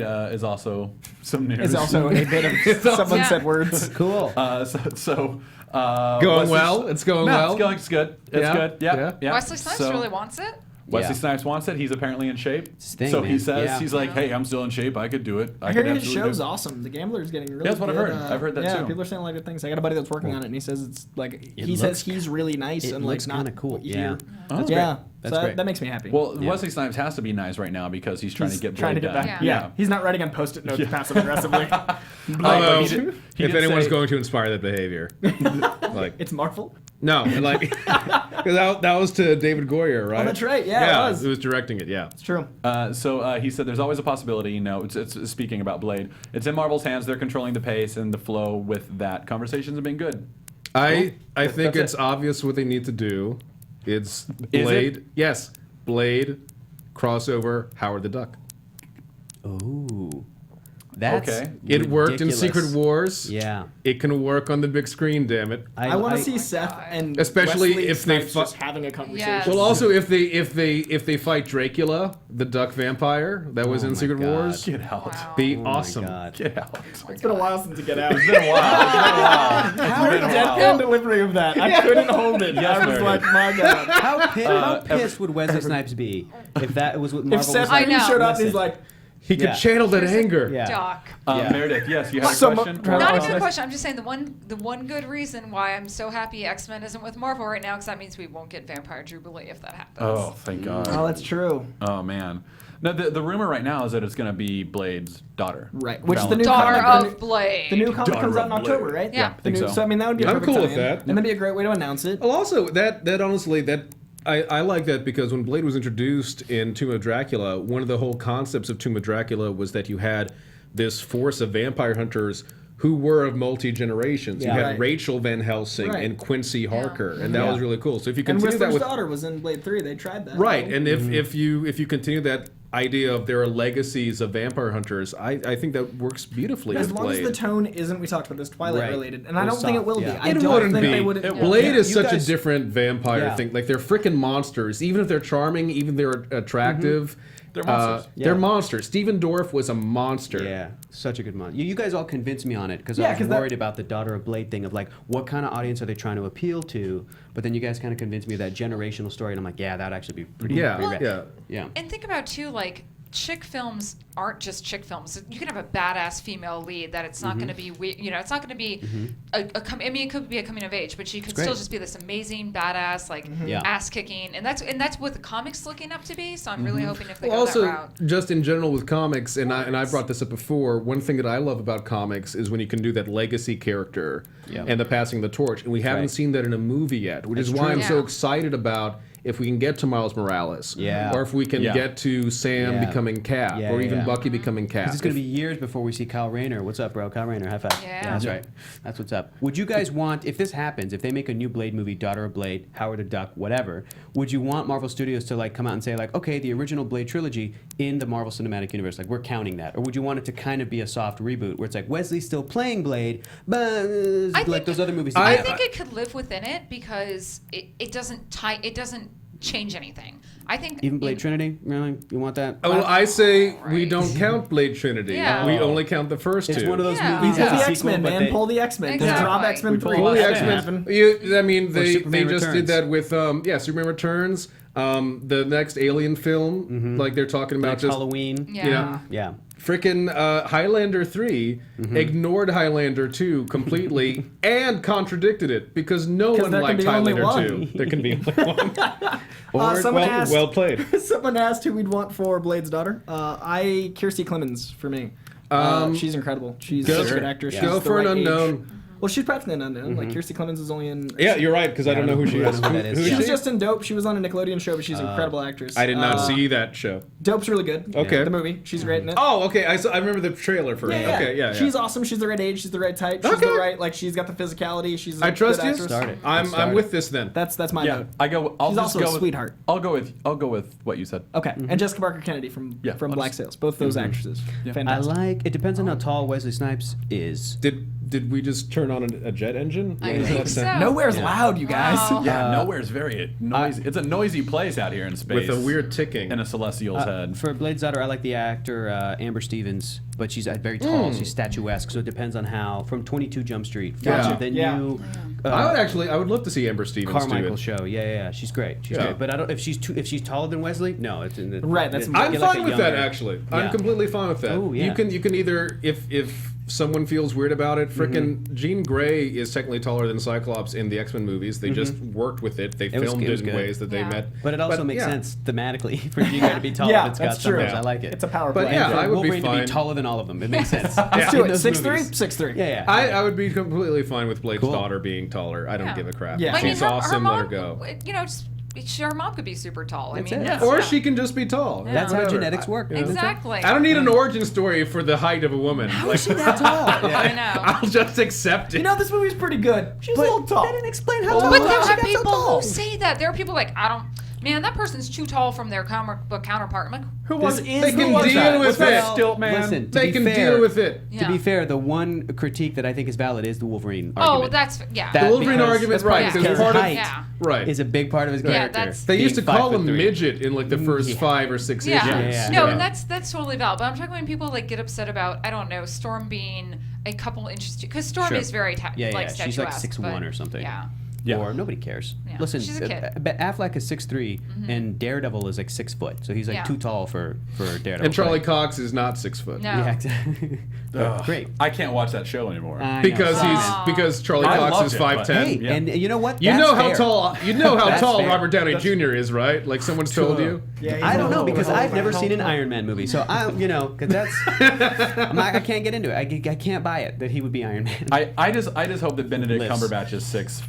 is also some news. It's also a bit of someone Yeah. said words. Cool. Going Wesley- well. It's going No, well. it's good. It's Yeah, good. Yeah. yeah. Yeah. Wesley Snipes So- really wants it. Wesley Yeah. Snipes wants it. He's apparently in shape. his thing, so he man. says Yeah. he's like, hey, I'm still in shape. I could do it. I could heard his absolutely show's do it. awesome. The Gambler is getting really Yeah, that's what I've good. heard. I've heard that yeah, too. people are saying like good things. I got a buddy that's working on it, and he says it's like It he says looks- he's really nice it and like looks not kinda cool. what you Yeah. hear. Oh, that's yeah, great. That's so great. that makes me happy. Well, Yeah. Wesley Snipes has to be nice right now because he's trying he's to get trying to Blade get done. back. Yeah. Yeah. He's not writing on post-it notes passive aggressively. Although, he did if anyone's say- going to inspire that behavior, like It's Marvel. no, like 'cause that was to David Goyer, right? Oh, that's right. Yeah, it was. Who was directing it? Yeah. It's true. So he said there's always a possibility, it's speaking about Blade, it's in Marvel's hands, they're controlling the pace and the flow with that. Conversations have been good. I think That's it's it. obvious what they need to do. It's Is Blade. it? Yes, Blade crossover Howard the Duck. Ooh. That's Okay. It worked in ridiculous. Secret Wars. Yeah. It can work on the big screen. Damn it. I want to see Seth and Especially Wesley if they Snipes fu- just having a conversation. Yes. Well, also if they fight Dracula, the duck vampire that was Oh in my Secret God. Wars, Get out. Wow. be Oh my awesome. God. Get out. It's been a while since you get out. It's been a while. Your deadpan delivery of that, I couldn't hold it. Yes, I was Meredith. like, my God. How pissed would Wesley Snipes be if that was what Marvel If Seth was like? I know. showed up, Listen. he's like, He could Yeah. channel that anger. Yeah. Doc. Yeah. Meredith, yes, you had a So question? Well, Not I even a was- question. I'm just saying the one good reason why I'm so happy X-Men isn't with Marvel right now because that means we won't get Vampire Jubilee if that happens. Oh, thank God. oh, that's true. Oh, man. No, the rumor right now is that it's going to be Blade's daughter. Right, which is the new Daughter comic. of Blade. The new comic Daughter comes out in of October, Blade. right? Yeah. The new, Think so. I mean, that would be a I'm perfect cool with tie-in. that. And that'd be a great way to announce it. Well, also that honestly that I like that because when Blade was introduced in Tomb of Dracula, one of the whole concepts of Tomb of Dracula was that you had this force of vampire hunters who were of multi-generations. Yeah. You had Right. Rachel Van Helsing Right. and Quincy Harker, and that Yeah. was really cool. So if you And continue that Whistler's with daughter was in Blade 3. They tried that. right, and if you continue that idea of there are legacies of vampire hunters, I think that works beautifully. As with long as Blade. the tone isn't, we talked about this, Twilight Right. related, and I Or don't think it soft, will yeah. be. I It don't wouldn't think be. they would. Blade is You such guys- a different vampire Yeah. thing. Like they're freaking monsters. Even if they're charming, even if they're attractive, They're monsters. They're Yeah. monsters. Stephen Dorff was a monster. Yeah, such a good one. You guys all convinced me on it because Yeah, I was 'cause that- worried about the Daughter of Blade thing of like, what kind of audience are they trying to appeal to? But then you guys kind of convinced me of that generational story, and I'm like, yeah, that'd actually be pretty. Yeah, pretty rad. yeah. Yeah. And think about too, like chick films aren't just chick films. You can have a badass female lead that it's not going to be, it's not going to be I mean, it could be a coming of age, but she could still great. just be this amazing badass, like Yeah. ass kicking, and that's what the comics looking up to be. So I'm really hoping if they go Also, that route. just in general with comics, and I brought this up before. One thing that I love about comics is when you can do that legacy character Yeah. and the passing of the torch, and we haven't right. seen that in a movie yet, which is That's why true. I'm so Yeah. excited about if we can get to Miles Morales, Yeah. or if we can Yeah. get to Sam Yeah. becoming Cap, Yeah, or even yeah. Bucky becoming Cap. Because it's going to be years before we see Kyle Rayner. What's up, bro? Kyle Rayner, high five. Yeah. That's right. That's what's up. Would you guys want, if this happens, if they make a new Blade movie, Daughter of Blade, Howard the Duck, whatever, would you want Marvel Studios to like come out and say like, okay, the original Blade trilogy in the Marvel Cinematic Universe, like we're counting that, or would you want it to kind of be a soft reboot where it's like Wesley's still playing Blade, but like those other movies? didn't I happen? think it could live within it because it doesn't change anything. I think Even Blade Trinity, really? You want that? Oh, well, I say we Right. don't count Blade Trinity. Yeah. We only count the first It's two. one of those Yeah. movies. Pull that's the a X-Men, sequel, but man. they- Pull the X-Men. Exactly. Drop X-Men We 3. Pull the That's X-Men. happened. I mean, they Superman just did Returns. that with Superman Returns. The next Alien film, like they're talking about Next just Halloween. Yeah. you know, Yeah. freaking Highlander 3 ignored Highlander 2 completely and contradicted it because no 'Cause one there can liked be only Highlander one. 2. There can be only one. Someone asked. Well played. Someone asked who we'd want for Blade's daughter. Kirstie Clemens for me. She's incredible. She's such a good actress. She's Go the for an right age. unknown. Well, she's practically an unknown. Like Kirstie Clemens is only in. Yeah, you're right because I don't know who she is. I don't know who that is. Who She is was she? just in Dope. She was on a Nickelodeon show, but she's an incredible actress. I did not see that show. Dope's really good. Okay. The movie. She's great in it. Oh, okay. I remember the trailer for it. Yeah, Okay, yeah. She's awesome. She's the right age. She's the right type. She's Okay. the right. Like she's got the physicality. She's. A I trust good you. actress. Start it. I'm with this then. That's my Yeah, vote. I'll She's just also go a with, sweetheart. I'll go with what you said. Okay. And Jessica Parker Kennedy from Yeah, I'll Black just- Sails. Both those actresses. I Fantastic. like. It depends on how tall Wesley Snipes is. Did we just turn on a jet engine? I What does think that so. sound? Nowhere's loud, you guys. Wow. Yeah, nowhere's very noisy. It's a noisy place out here in space. With a weird ticking. in a celestial's head. For Blade's daughter, I like the actor Amber Stevens, but she's very tall. She's statuesque, so it depends on how. From 22 Jump Street, Gotcha. the Yeah. new I would love to see Amber Stevens do Carmichael it. show. Yeah, she's great. She's Yeah. great. But I don't. If she's taller than Wesley, no. It's in the, Right, that's- I'm get like fine a with that younger- actually. I'm Yeah. completely fine with that. Oh, yeah. You can either if someone feels weird about it, frickin' Jean Grey is technically taller than Cyclops in the X-Men movies. They just worked with it. They was- filmed it was it in good. ways that they Yeah. met. But it also makes yeah. sense thematically for Jean Grey to be taller Yeah, than Scott that's true. Summers. Yeah. I like it. It's a power But play. yeah, I would be Wolverine to fine. be taller than all of them. It makes sense. Let's do In it. those 6'3", movies. 6'3". Yeah. I would be completely fine with Blade's Cool. daughter being taller. I don't Yeah. give a crap. Yeah. I mean, She's her awesome. mom, Let her go. her mom could be super tall. That's I mean, it. that's- Or yeah. she can just be tall. That's how Whatever. genetics work. Exactly. I don't need an origin story for the height of a woman. How is she that tall? I know. I'll just accept it. You know, this movie's pretty good. She's a little tall. They didn't explain how tall But she there got are so people tall. who say that. There are people like, man, that person's too tall from their comic book counterpart. I'm like, Who was This is they can who was deal that? with Was that it. Stilt Man? Listen, to They be can fair, deal with it. Yeah. To be fair, the one critique that I think is valid is the Wolverine oh, argument. that's yeah. That- The Wolverine because- argument, that's right? part of Because his part of height. Yeah. right. is a big part of his Yeah, character. that's- They used to being call 5'3". him midget in like the first Yeah. 5 or 6 Yeah. issues. Yeah. No, Yeah. and that's totally valid. But I'm talking when people like get upset about Storm being a couple inches because Storm Sure. is very Yeah, like she's like statuesque, 6'1" but- or something. Yeah. Yeah. Or nobody cares. Yeah. Listen, She's a kid. but Affleck is 6'3", and Daredevil is like 6 foot, so he's like Yeah. too tall for Daredevil. And Charlie But- Cox is not 6 foot. No. Yeah, exactly. Great. I can't watch that show anymore. I know. Because Aw. because Charlie I Cox loved is it, but- 5'10". Hey, Yeah. and you know what? You That's know how fair. tall That's fair. Robert Downey Jr. is, right? Like someone's told you. Yeah, I don't know because I've never seen an Iron Man movie, so because that's I can't get into it. I can't buy it that he would be Iron Man. I just hope that Benedict Lives. Cumberbatch is 6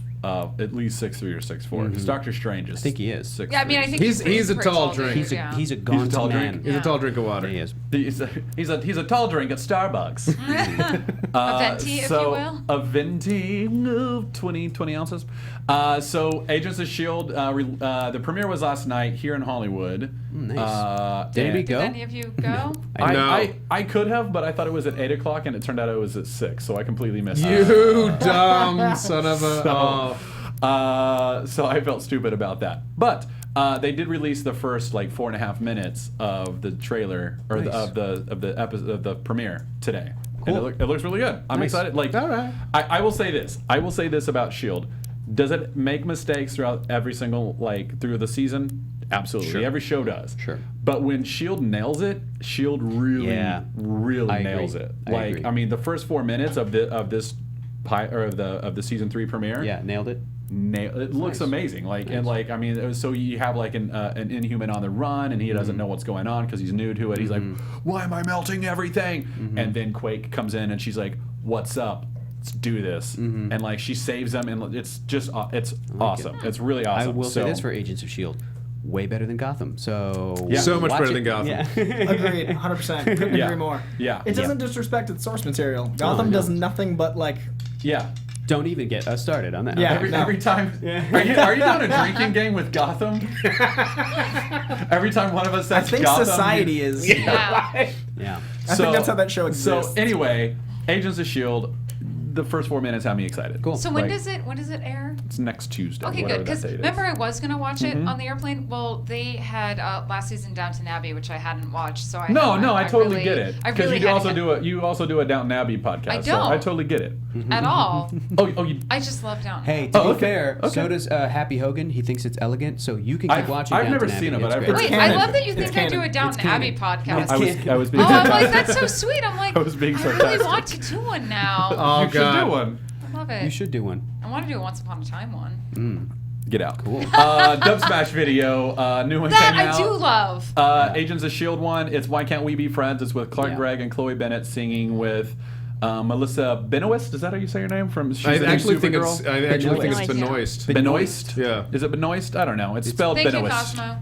at least 6'3" or 6'4". Because Doctor Strange is. I think he is. 6'3". Yeah, I mean, I think He's a pretty tall dude, drink. yeah. He's a gaunt tall man. drink? He's a tall drink of water. He is. He's a tall drink at Starbucks. A venti, if you will. A venti of 20 ounces. So Agents of S.H.I.E.L.D. The premiere was last night here in Hollywood. Nice. Did we Did go? any of you go? I could have, but I thought it was at 8 o'clock, and it turned out it was at 6, so I completely missed it. You dumb son of a. So I felt stupid about that. But they did release the first 4.5 minutes of the trailer or of the episode of the premiere today. Cool. And it looks really good. I'm Nice. excited. All right. I will say this. I will say this about S.H.I.E.L.D. Does it make mistakes throughout every single through the season? Absolutely. Sure. Every show does. Sure. But when S.H.I.E.L.D. nails it, S.H.I.E.L.D. really I nails agree. it. I agree. I mean, the first 4 minutes of the season 3 premiere. Yeah, nailed it. It looks amazing. I mean, so you have an Inhuman on the run, and he doesn't know what's going on because he's new to it. He's like, "Why am I melting everything?" And then Quake comes in, and she's like, "What's up? Let's do this." And she saves him, and it's just it's awesome. It's really awesome. I will say this for Agents of S.H.I.E.L.D. Way better than Gotham. So So much watch better it. than Gotham. Yeah. Agreed, 100%. Couldn't Yeah. agree more. Yeah. It doesn't disrespect its source material. Gotham does nothing but Yeah. Don't even get us started on that. Yeah. Okay. Every time, are you doing a drinking game with Gotham? Every time one of us I says think Gotham, society is. Yeah. Yeah. I think that's how that show exists. So anyway, Agents of S.H.I.E.L.D. The first 4 minutes had me excited. Cool. So when does it air? It's next Tuesday. Okay, whatever good. Because that date is. remember, I was gonna watch it on the airplane. Well, they had last season Downton Abbey, which I hadn't watched, so I I totally really, get it. I Because really you also do a Downton Abbey podcast. I So don't. I totally get it. at all. You. I just love Downton. Hey, to be okay. fair, Okay. so does Happy Hogan. He thinks it's elegant, so you can keep watching. I've never Downton seen Abbey. it, but It's I've great. heard Wait, it's I canon. love that you It's think I do a canon. Downton It's Abbey canon. podcast. I was being Oh, I'm sarcastic. like, that's so sweet. I'm like, I was being I really sarcastic. want to do one now. Oh, You should God. do one. I love it. You should do one. I want to do a Once Upon a Time one. Get out. Cool. Dubsmash video. New one That came I out. do love. Agents of S.H.I.E.L.D. one. It's Why Can't We Be Friends? It's with Clark Yeah. Gregg and Chloe Bennett singing with Melissa Benoist. Is that how you say her name? I the new actually think Supergirl? it's Benoist. Benoist. Benoist. Yeah. Is it Benoist? I don't know. It's spelled Thank you, Benoist. Cosmo.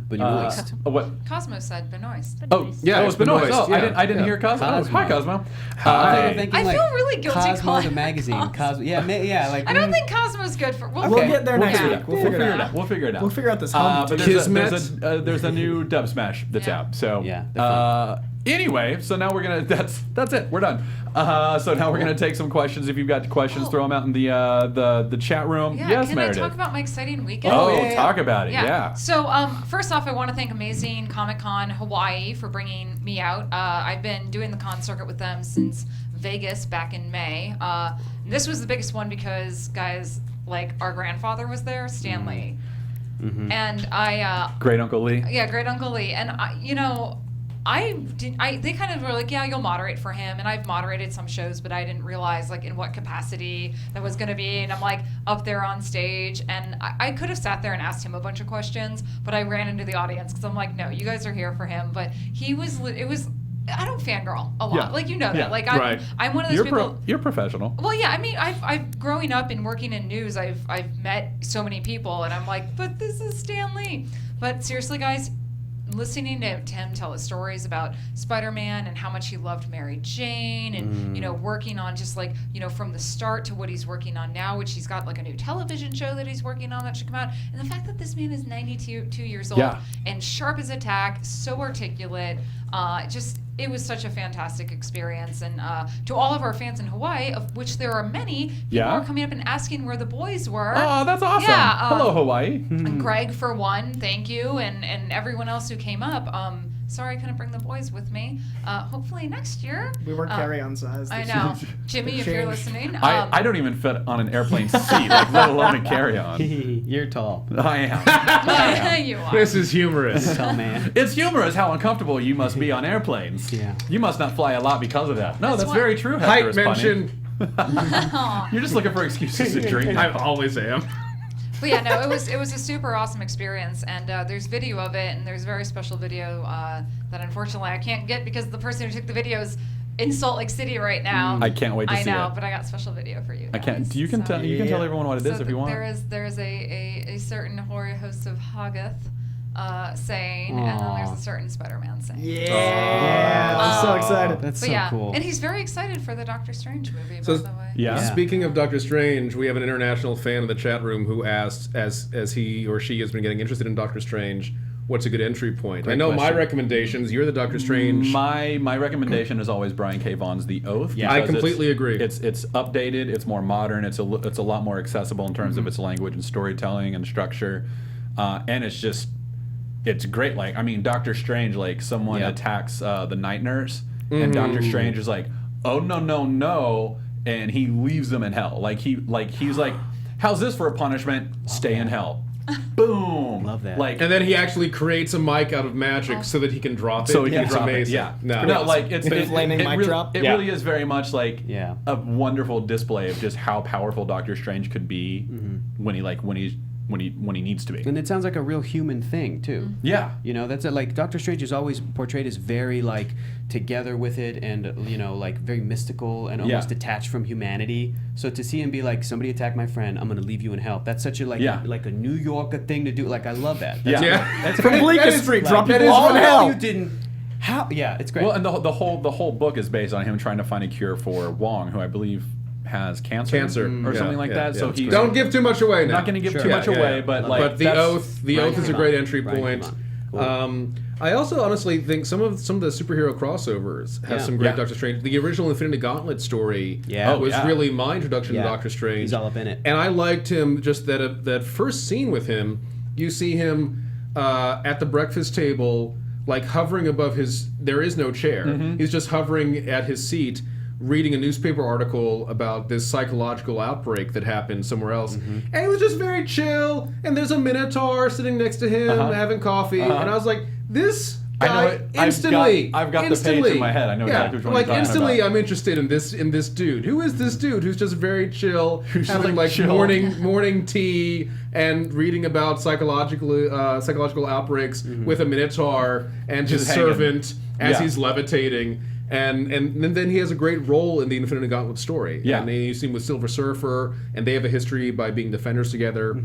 But you're moist. What? Cosmo said Benoist. Oh, Yeah, it's it's Benoist. Benoist, Oh, yeah. I didn't hear Cosmo. Oh, hi, Cosmo. Hi. Thinking, I like, feel really guilty Cosmo calling the her magazine. Cosmo. Cosmo. Yeah, like. I don't think Cosmo's good for. We'll Okay. get there next figure week. it out. We'll figure it out. We'll figure it out. We'll figure out this But Kismet. there's a new Dubsmash that's Yeah. out. So Yeah, they're anyway, so now we're gonna that's it. We're done. So now we're gonna take some questions. If you've got questions, throw them out in the chat room. Yeah, Yes, can Meredith. I talk about my exciting weekend? Oh, talk about it. Yeah. So, first off, I want to thank Amazing Comic Con Hawaii for bringing me out. I've been doing the con circuit with them since Vegas back in May. This was the biggest one because, guys, like our grandfather was there, Stan Lee. And I Great Uncle Lee. yeah, Great Uncle Lee. And they kind of were like, yeah, you'll moderate for him. And I've moderated some shows, but I didn't realize like in what capacity that was going to be. And I'm like up there on stage, and I could have sat there and asked him a bunch of questions, but I ran into the audience because I'm like, no, you guys are here for him. But I don't fangirl a lot. Yeah. Like, you know Yeah. that. Like, Right. I'm one of those people. You're professional. Well, yeah. I mean, I've growing up and working in news, I've met so many people, and I'm like, but this is Stan Lee. But seriously, guys, listening to him tell his stories about Spider-Man and how much he loved Mary Jane, and working on just like from the start to what he's working on now, which he's got like a new television show that he's working on that should come out, and the fact that this man is 92 years old and sharp as a tack, so articulate, it was such a fantastic experience. And to all of our fans in Hawaii, of which there are many, people are coming up and asking where the boys were. Oh, that's awesome. Yeah, Hello, Hawaii. and Greg, for one, thank you, and everyone else who came up. Sorry I couldn't bring the boys with me. Hopefully next year. We were carry-on size. I know. Jimmy, if you're listening. I don't even fit on an airplane seat, like, let alone a carry-on. You're tall. I am. You are. This is humorous. Tall man. It's humorous how uncomfortable you must be on airplanes. Yeah. You must not fly a lot because of that. No, that's why- very true. Height Hector is funny. mention. You're just looking for excuses to drink. I always am. But yeah, no, it was a super awesome experience, and there's video of it, and there's a very special video that unfortunately I can't get because the person who took the videos in Salt Lake City right now. I can't wait to see it. I know, but I got special video for you. I can't. guys. You can tell. You can tell everyone what it is if you want. There is a certain hoary host of Hoggith saying, and then there's a certain Spider-Man saying. Yeah, I'm so excited. That's But so yeah, cool. and he's very excited for the Doctor Strange movie, So- by the way. Yeah. Speaking of Doctor Strange, we have an international fan in the chat room who asked, as he or she has been getting interested in Doctor Strange, what's a good entry point? I know my question. recommendations. You're the Doctor Strange. My recommendation is always Brian K. Vaughan's The Oath. Yeah. I because completely agree. It's updated. It's more modern. It's a lot more accessible in terms of its language and storytelling and structure, and it's great. Like, I mean, Doctor Strange, like, someone attacks the night nurse, and Doctor Strange is like, oh no, and he leaves them in hell. He's like, how's this for a punishment? Stay in hell. Boom. Love that. Like, And then he actually creates a mic out of magic so that he can drop it. so he can It's drop amazing. it. Yeah. No. Like it's The flaming mic really, drop? It Yeah. really is very much like Yeah. a wonderful display of just how powerful Doctor Strange could be when he needs to be. And it sounds like a real human thing too. Yeah. You know, that's like Doctor Strange is always portrayed as very like together with it, and like very mystical and almost detached from humanity. So to see him be like, somebody attacked my friend, I'm gonna leave you in hell. That's such a like a New Yorker thing to do. Like, I love that. That's Yeah. From Bleecker Street, drop people all off in hell. you didn't. How? Yeah, it's great. Well, and the whole book is based on him trying to find a cure for Wong, who I believe has cancer or something like that. So he's don't give too much away now. not going to give too much away, but like But the oath is a great entry point. Cool. I also honestly think some of the superhero crossovers have some great Doctor Strange. The original Infinity Gauntlet story was really my introduction to Doctor Strange. He's all up in it. And I liked him just that first scene with him. You see him at the breakfast table, like hovering above his. There is no chair. He's just hovering at his seat, reading a newspaper article about this psychological outbreak that happened somewhere else. And he was just very chill, and there's a Minotaur sitting next to him having coffee, and I was like, this guy instantly. I've got the page in my head. I know exactly which one like you're talking instantly about. I'm interested in this dude. Who is this dude who's just very chill, having like chill. morning tea and reading about psychological outbreaks with a Minotaur and his Just hanging. servant as he's levitating. And then he has a great role in the Infinity Gauntlet story. Yeah. And you see him with Silver Surfer, and they have a history by being defenders together.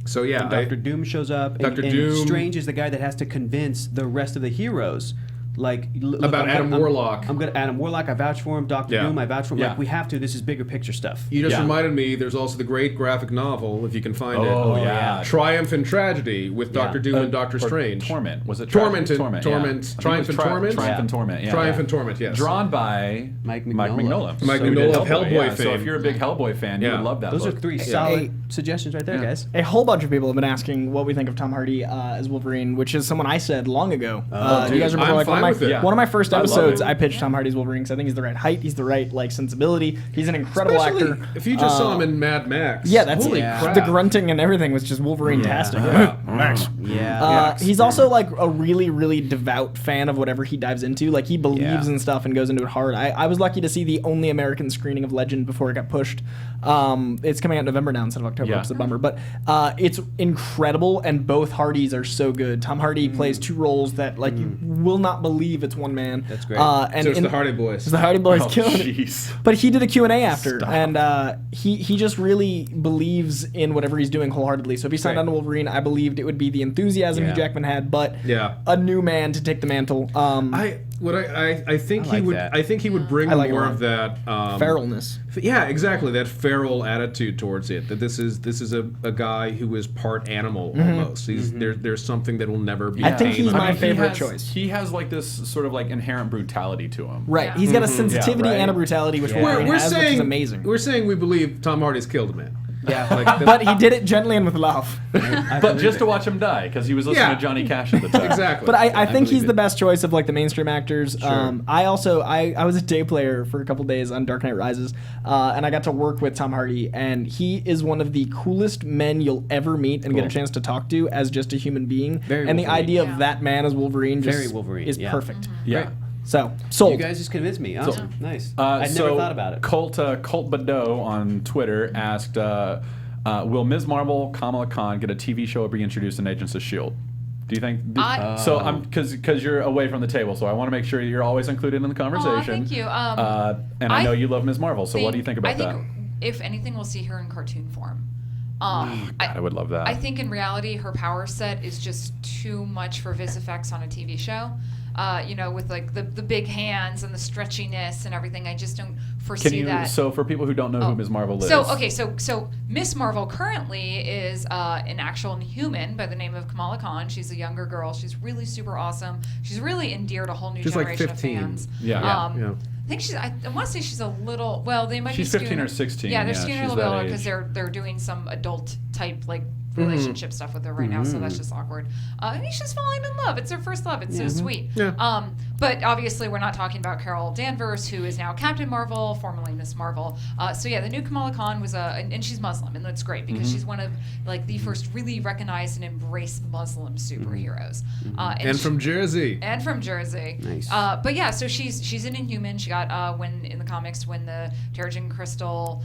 So yeah, And Dr. Doom shows up. Dr. And Doom. Strange is the guy that has to convince the rest of the heroes. Like look, About Adam Warlock. I'm good. Adam Warlock. I vouch for him. Dr. Yeah. Doom. I vouch for him. Yeah. Like, we have to. This is bigger picture stuff. You just reminded me. There's also the great graphic novel, if you can find it. Oh, yeah. Triumph and Tragedy with Dr. Doom and Doctor Or Strange. Torment. Was it Torment? Torment. Yeah. Yeah. Torment. I think it Triumph was and Torment. Triumph and Torment. Yeah. Triumph and Torment. Yes. Drawn by Mike Mignola. Mignola. Mike who did Mignola of Hellboy yeah. So fame. if you're a big Hellboy fan, you Yeah. would love that Those book. are three solid suggestions right there, guys. A whole bunch of people have been asking what we think of Tom Hardy as Wolverine, which is someone I said long ago. Do you guys remember I'm like fine with it. one of my first I love episodes? it. I pitched Tom Hardy's Wolverine because I think he's the right height, he's the right like sensibility, he's an incredible Especially actor. if you just saw him in Mad Max. Yeah, that's holy Yeah. crap. the grunting and everything was just Wolverine-tastic. Yeah. He's also like a really, really devout fan of whatever he dives into. Like he believes in stuff and goes into it hard. I was lucky to see the only American screening of Legend before it got pushed. It's coming out in November now instead of October, which is a bummer. But it's incredible, and both Hardys are so good. Tom Hardy plays two roles that like you will not believe it's one man. That's great. And So it's the Hardy Boys. the Hardy Boys Oh, killing it. jeez. But he did a Q&A after, and he just really believes in whatever he's doing wholeheartedly. So if he signed on to Wolverine, I believed it would be the enthusiasm Hugh Jackman had, but a new man to take the mantle. I think he like would. that. I think he would bring I like it more a lot. of that feralness. Yeah, exactly. That feral attitude towards it. That this is a guy who is part animal almost. There's something that will never be. I think he's tamed. my he favorite has- choice. He has like this sort of like inherent brutality to him. Right. Yeah. He's got a sensitivity Yeah, right. and a brutality, which Yeah. Wolverine We're has, which is saying amazing. We're saying we believe Tom Hardy's killed a man. Yeah. Like, But he did it gently and with love. But just to watch him die, because he was listening Yeah. to Johnny Cash at the time. exactly. But I think he's believe the it. best choice of like the mainstream actors. I also I was a day player for a couple days on Dark Knight Rises, and I got to work with Tom Hardy, and he is one of the coolest men you'll ever meet and get a chance to talk to as just a human being. Very and the Wolverine. idea of that man as Wolverine just Very Wolverine, is yeah. perfect. Yeah. So sold. You guys just convinced me. Awesome. Nice. I'd So never thought about it. Colt Badeau on Twitter asked, will Ms. Marvel, Kamala Khan, get a TV show or be introduced in Agents of S.H.I.E.L.D.? Do you think? So I'm because you're away from the table, so I want to make sure you're always included in the conversation. Aw, thank you. And I know you love Ms. Marvel, so what do you think about that? I think if anything, we'll see her in cartoon form. God, I would love that. I think in reality, her power set is just too much for vis effects on a TV show. With like the big hands and the stretchiness and everything. I just don't foresee that. So for people who don't know who Ms. Marvel is. So Miss Marvel currently is an actual Inhuman by the name of Kamala Khan. She's a younger girl. She's really super awesome. She's really endeared a whole new generation like 15. of fans. Yeah. I think I want to say she's a little. Well, they might she's be. She's 15 or 16. Yeah, they're skewing her a little bit because age. they're doing some adult type like relationship stuff with her right now, so that's just awkward. I mean, she's falling in love. It's her first love. It's so sweet. Yeah. But obviously, we're not talking about Carol Danvers, who is now Captain Marvel, formerly Miss Marvel. The new Kamala Khan was and she's Muslim, and that's great because she's one of like the first really recognized and embraced Muslim superheroes. And from Jersey. And from Jersey. Nice. But yeah, so she's an Inhuman. She got when in the comics when the Terrigen Crystal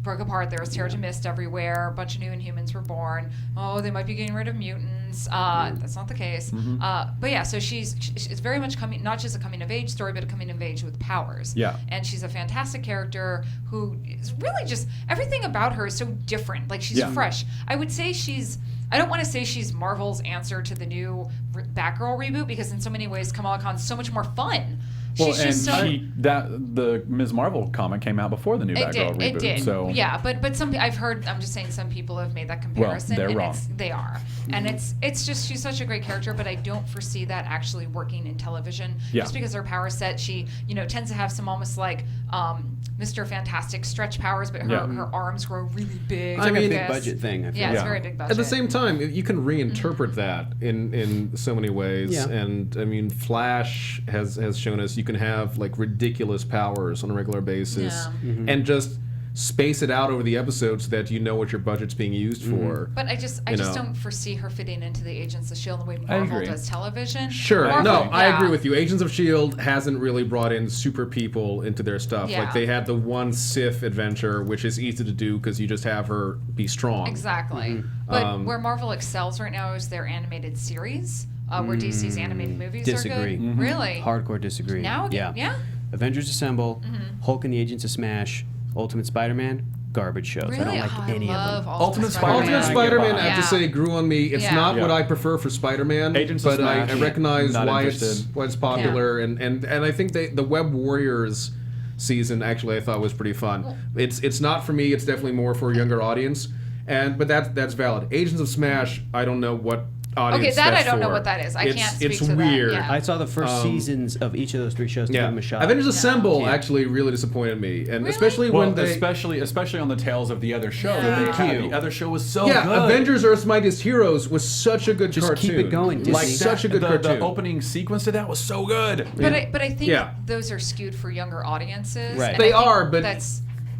broke apart. There was Terrigen Mist everywhere. A bunch of new Inhumans were born. Oh, they might be getting rid of mutants. That's not the case. But yeah, so it's very much not just a coming of age story, but a coming of age with powers. Yeah. And she's a fantastic character who is really just everything about her is so different. Like she's fresh. I would say I don't want to say she's Marvel's answer to the new Batgirl reboot because in so many ways Kamala Khan's so much more fun. Well, the Ms. Marvel comic came out before the new Batgirl reboot. It did. So yeah, but I'm just saying some people have made that comparison. Well, they're wrong. They are, and it's just she's such a great character, but I don't foresee that actually working in television. Yeah. Just because her power set, she tends to have some almost like Mr. Fantastic stretch powers, but her arms grow really big. It's like a big budget thing. I feel. Yeah, it's very big budget. At the same time, you can reinterpret that in so many ways. Yeah. And I mean, Flash has shown us you can have like ridiculous powers on a regular basis and just space it out over the episodes so that you know what your budget's being used for. But I just don't foresee her fitting into the Agents of S.H.I.E.L.D. the way Marvel does television. Sure. Marvel, I agree with you. Agents of S.H.I.E.L.D. hasn't really brought in super people into their stuff. Yeah. Like they had the one Sif adventure, which is easy to do because you just have her be strong. Exactly. But where Marvel excels right now is their animated series. Where DC's animated movies Disagree. are good. Really? Hardcore disagree. Now again, yeah? Avengers Assemble, Hulk and the Agents of Smash, Ultimate Spider-Man, garbage shows. Really? I don't like any of them. Ultimate Ultimate Spider-Man, I have to Yeah. say, grew on me. It's not what Yeah. I prefer for Spider-Man, Agents of but I Smash, recognize not why interested. it's popular, and I think the Web Warriors season actually I thought was pretty fun. It's not for me. It's definitely more for a younger audience, but that's valid. Agents of Smash, I don't know what audience. Okay, that that's I don't know for. what that is. I can't speak it's to that. weird. Yeah. I saw the first seasons of each of those three shows to give them a shot. Avengers Assemble actually really disappointed me, and especially when they especially on the tails of the other show. Yeah. That they had. The other show was so good. Avengers Earth's Mightiest Heroes was such a good Just cartoon. keep it going, Disney. Like such a good cartoon. The opening sequence to that was so good. But I think Yeah. those are skewed for younger audiences. Right. and They I think are, but-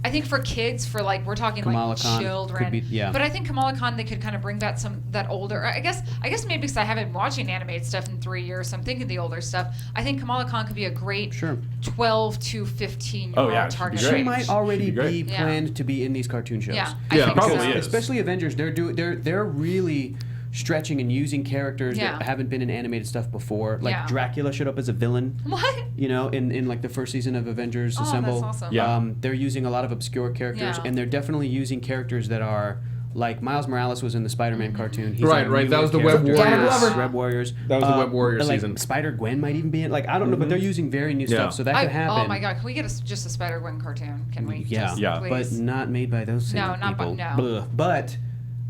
I think for kids, for like we're talking Kamala like Khan children. could be- yeah. But I think Kamala Khan they could kind of bring back that older. I guess maybe because I haven't been watching animated stuff in 3 years, so I'm thinking the older stuff. I think Kamala Khan could be a great 12 to 15-year-old target. She range. might already She'd be be great. planned to be in these cartoon shows. Yeah, I think probably so. is. Especially Avengers, they're really stretching and using characters Yeah. that haven't been in animated stuff before. Like Yeah. Dracula showed up as a villain. What? In like the first season of Avengers Oh, Assemble. that's awesome. Yeah. They're using a lot of obscure characters, Yeah. and they're definitely using characters that are like Miles Morales was in the Spider-Man cartoon. He's Right, a right. That newer was the Web character. Warriors. Web Warriors. That was the Web Warriors like season. Spider-Gwen might even be in. Like I don't know, but they're using very new stuff, so that could happen. Oh my God! Can we get just a Spider-Gwen cartoon? Can we? Yeah, Just, Yeah. but please? not made by those same No, not by- people. no. Blah. But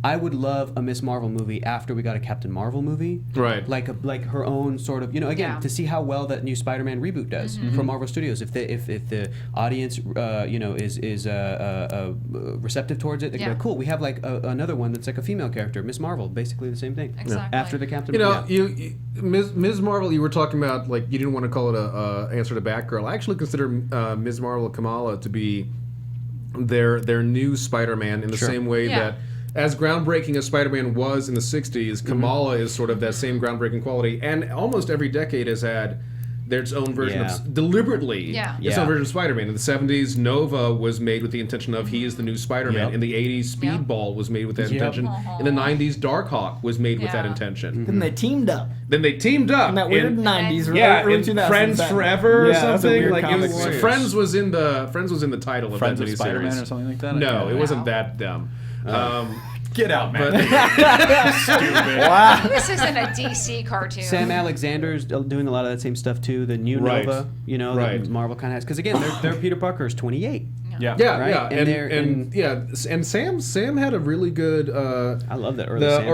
I would love a Miss Marvel movie after we got a Captain Marvel movie. Right. Like her own sort of, again, Yeah. to see how well that new Spider-Man reboot does from Marvel Studios. If the audience is receptive towards it, they go, cool. We have like another one that's like a female character, Miss Marvel, basically the same thing. Exactly. After the Captain. Ms. Marvel, you were talking about like you didn't want to call it a answer to Batgirl. I actually consider Ms. Marvel Kamala to be their new Spider-Man in the same way that as groundbreaking as Spider-Man was in the 60s, Kamala is sort of that same groundbreaking quality, and almost every decade has had its own version Yeah. of deliberately Yeah. its own version of Spider-Man. In the 70s, Nova was made with the intention of he is the new Spider-Man. Yep. In the 80s, Speedball was made with that intention. In the 90s, Darkhawk was made with that Yeah. intention. Then they teamed up. Then they teamed up In that weird in- 90s, yeah, early in 2000s. Friends Forever or Yeah, that's a something. weird Like it comic was, series. Friends was in the title of Friends that of miniseries. Spider-Man or something like that? No, Okay. it wasn't that dumb. Get out, man. This isn't a DC cartoon. Sam Alexander's doing a lot of that same stuff too. The new Right. Nova, you know, Right. that Marvel kind of has. Because again, their Peter Parker is 28. Yeah. Yeah, Right? yeah, And they're and Sam had a really good. I love that early The Sam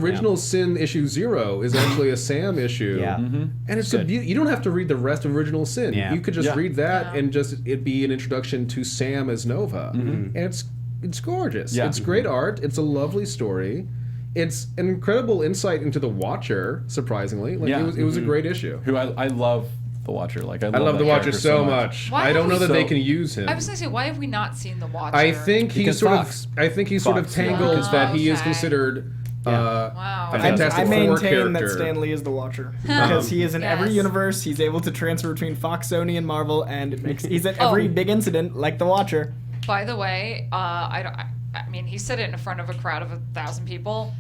original stuff. Sin issue 0 is actually a Sam issue. Yeah. And it's you don't have to read the rest of original Sin. Yeah. You could just Yeah. read that Yeah. and just it be an introduction to Sam as Nova. And it's gorgeous. Yeah. It's great art. It's a lovely story. It's an incredible insight into the Watcher. Surprisingly, like Yeah. it was a great issue. Who I love the Watcher. Like I I love that the Watcher character so much. Why I don't have know we- that they So- can use him. I was gonna say, why have we not seen the Watcher? I think he's Because sort Fox. of. I think he's sort of Fox, yeah. tangled Oh, that he is okay. considered Wow. a I Fantastic I Four maintain that character. Stan Lee is the Watcher because he is in every Yes. universe. He's able to transfer between Fox, Sony, and Marvel, and it makes he's at every big incident like the Watcher. By the way, I mean, he said it in front of a crowd of 1,000 people.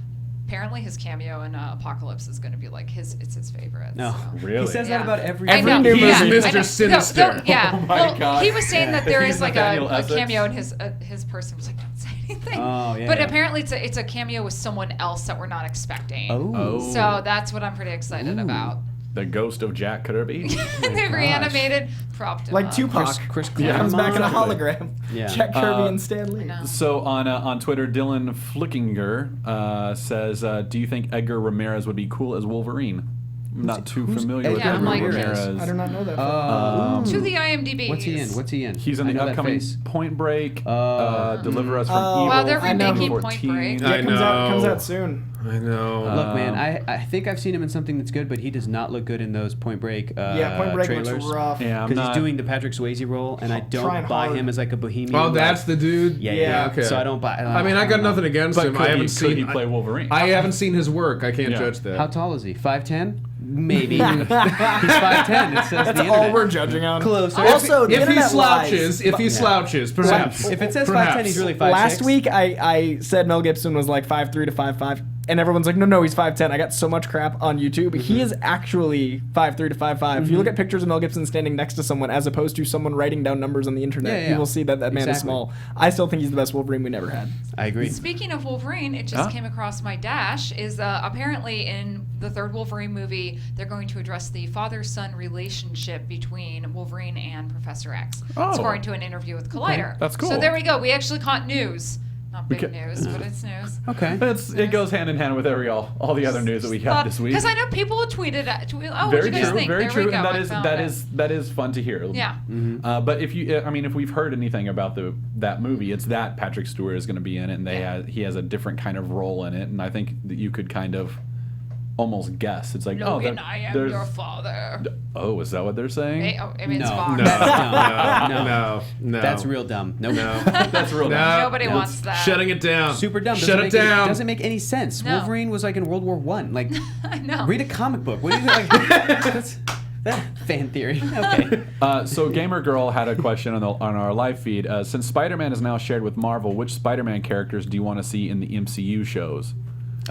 Apparently, his cameo in Apocalypse is going to be like his favorite. No, so. Really? He says Yeah. that about every. I know. new He's movie. Mr. I know. Sinister. Yeah. Oh my well, God. he was saying that there He's is like Nathaniel a Essex. cameo, and his person was like, "Don't say anything." Oh, yeah, But yeah. apparently, it's a cameo with someone else that we're not expecting. Oh. So that's what I'm pretty excited about. The ghost of Jack Kirby. They reanimated, propped him Like up. Tupac Chris comes back in a Claremont. hologram. Yeah. Jack Kirby and Stan Lee. know. So on Twitter, Dylan Flickinger says, "Do you think Edgar Ramirez would be cool as Wolverine?" I'm not too familiar with Edgar Edgar Ramirez? Ramirez. I do not know that. To the IMDb. What's he in? He's in I the know that upcoming face. Point Break, Deliver Us from Oh. Evil. Wow, they're I know. remaking Point Break. Yeah, I it comes know. out soon. I know. Look, man, I think I've seen him in something that's good, but he does not look good in those Point Break Yeah, Point Break trailers. looks rough. Yeah, I'm Because he's not. doing the Patrick Swayze role, and I don't Trying buy hard. him as like a bohemian. Oh, that's the dude. Yeah. Okay. So I don't buy. I mean, I got nothing against But him. could I he- haven't could seen. he play Wolverine? I haven't seen his work. I can't Yeah. judge that. How tall is he? 5'10"? Maybe. He's 5'10". It says That's the all internet. we're judging on. Closer. Also, the if he internet slouches, lies. if he slouches, perhaps. If it says Perhaps. 5'10", he's really 5'6". Last week, I said Mel Gibson was like 5'3" to 5'5", and everyone's like, no, he's 5'10". I got so much crap on YouTube. He is actually 5'3" to 5'5". If you look at pictures of Mel Gibson standing next to someone, as opposed to someone writing down numbers on the internet, Yeah, yeah. you will see that man is Exactly. small. I still think he's the best Wolverine we never had. I agree. Speaking of Wolverine, it just came across my dash. Is apparently in the third Wolverine movie, they're going to address the father-son relationship between Wolverine and Professor X. Oh. It's according to an interview with Collider. That's cool. So there we go. We actually caught news. Not big ca- news, but it's news. Okay. It goes hand in hand with all the other news that we got this week. Because I know people have tweeted, oh, what Very do you guys true, think? very There true, we go. and I found it. that is fun to hear. Yeah. But if we've heard anything about that movie, it's that Patrick Stewart is going to be in it, and he has a different kind of role in it, and I think that you could kind of almost guess. It's like, Logan, I am your father. Oh, is that what they're saying? Hey, I mean, it's No. Fox. No. That's real dumb. Nope. No. That's real. No. Nobody wants that. Shutting it down. Super dumb. Shut it down. Doesn't make any sense. No. Wolverine was like in World War One. Like, I know. read a comic book. What do you think? Like, that's fan theory. Okay. So Gamer Girl had a question on our live feed. Since Spider-Man is now shared with Marvel, which Spider-Man characters do you want to see in the MCU shows?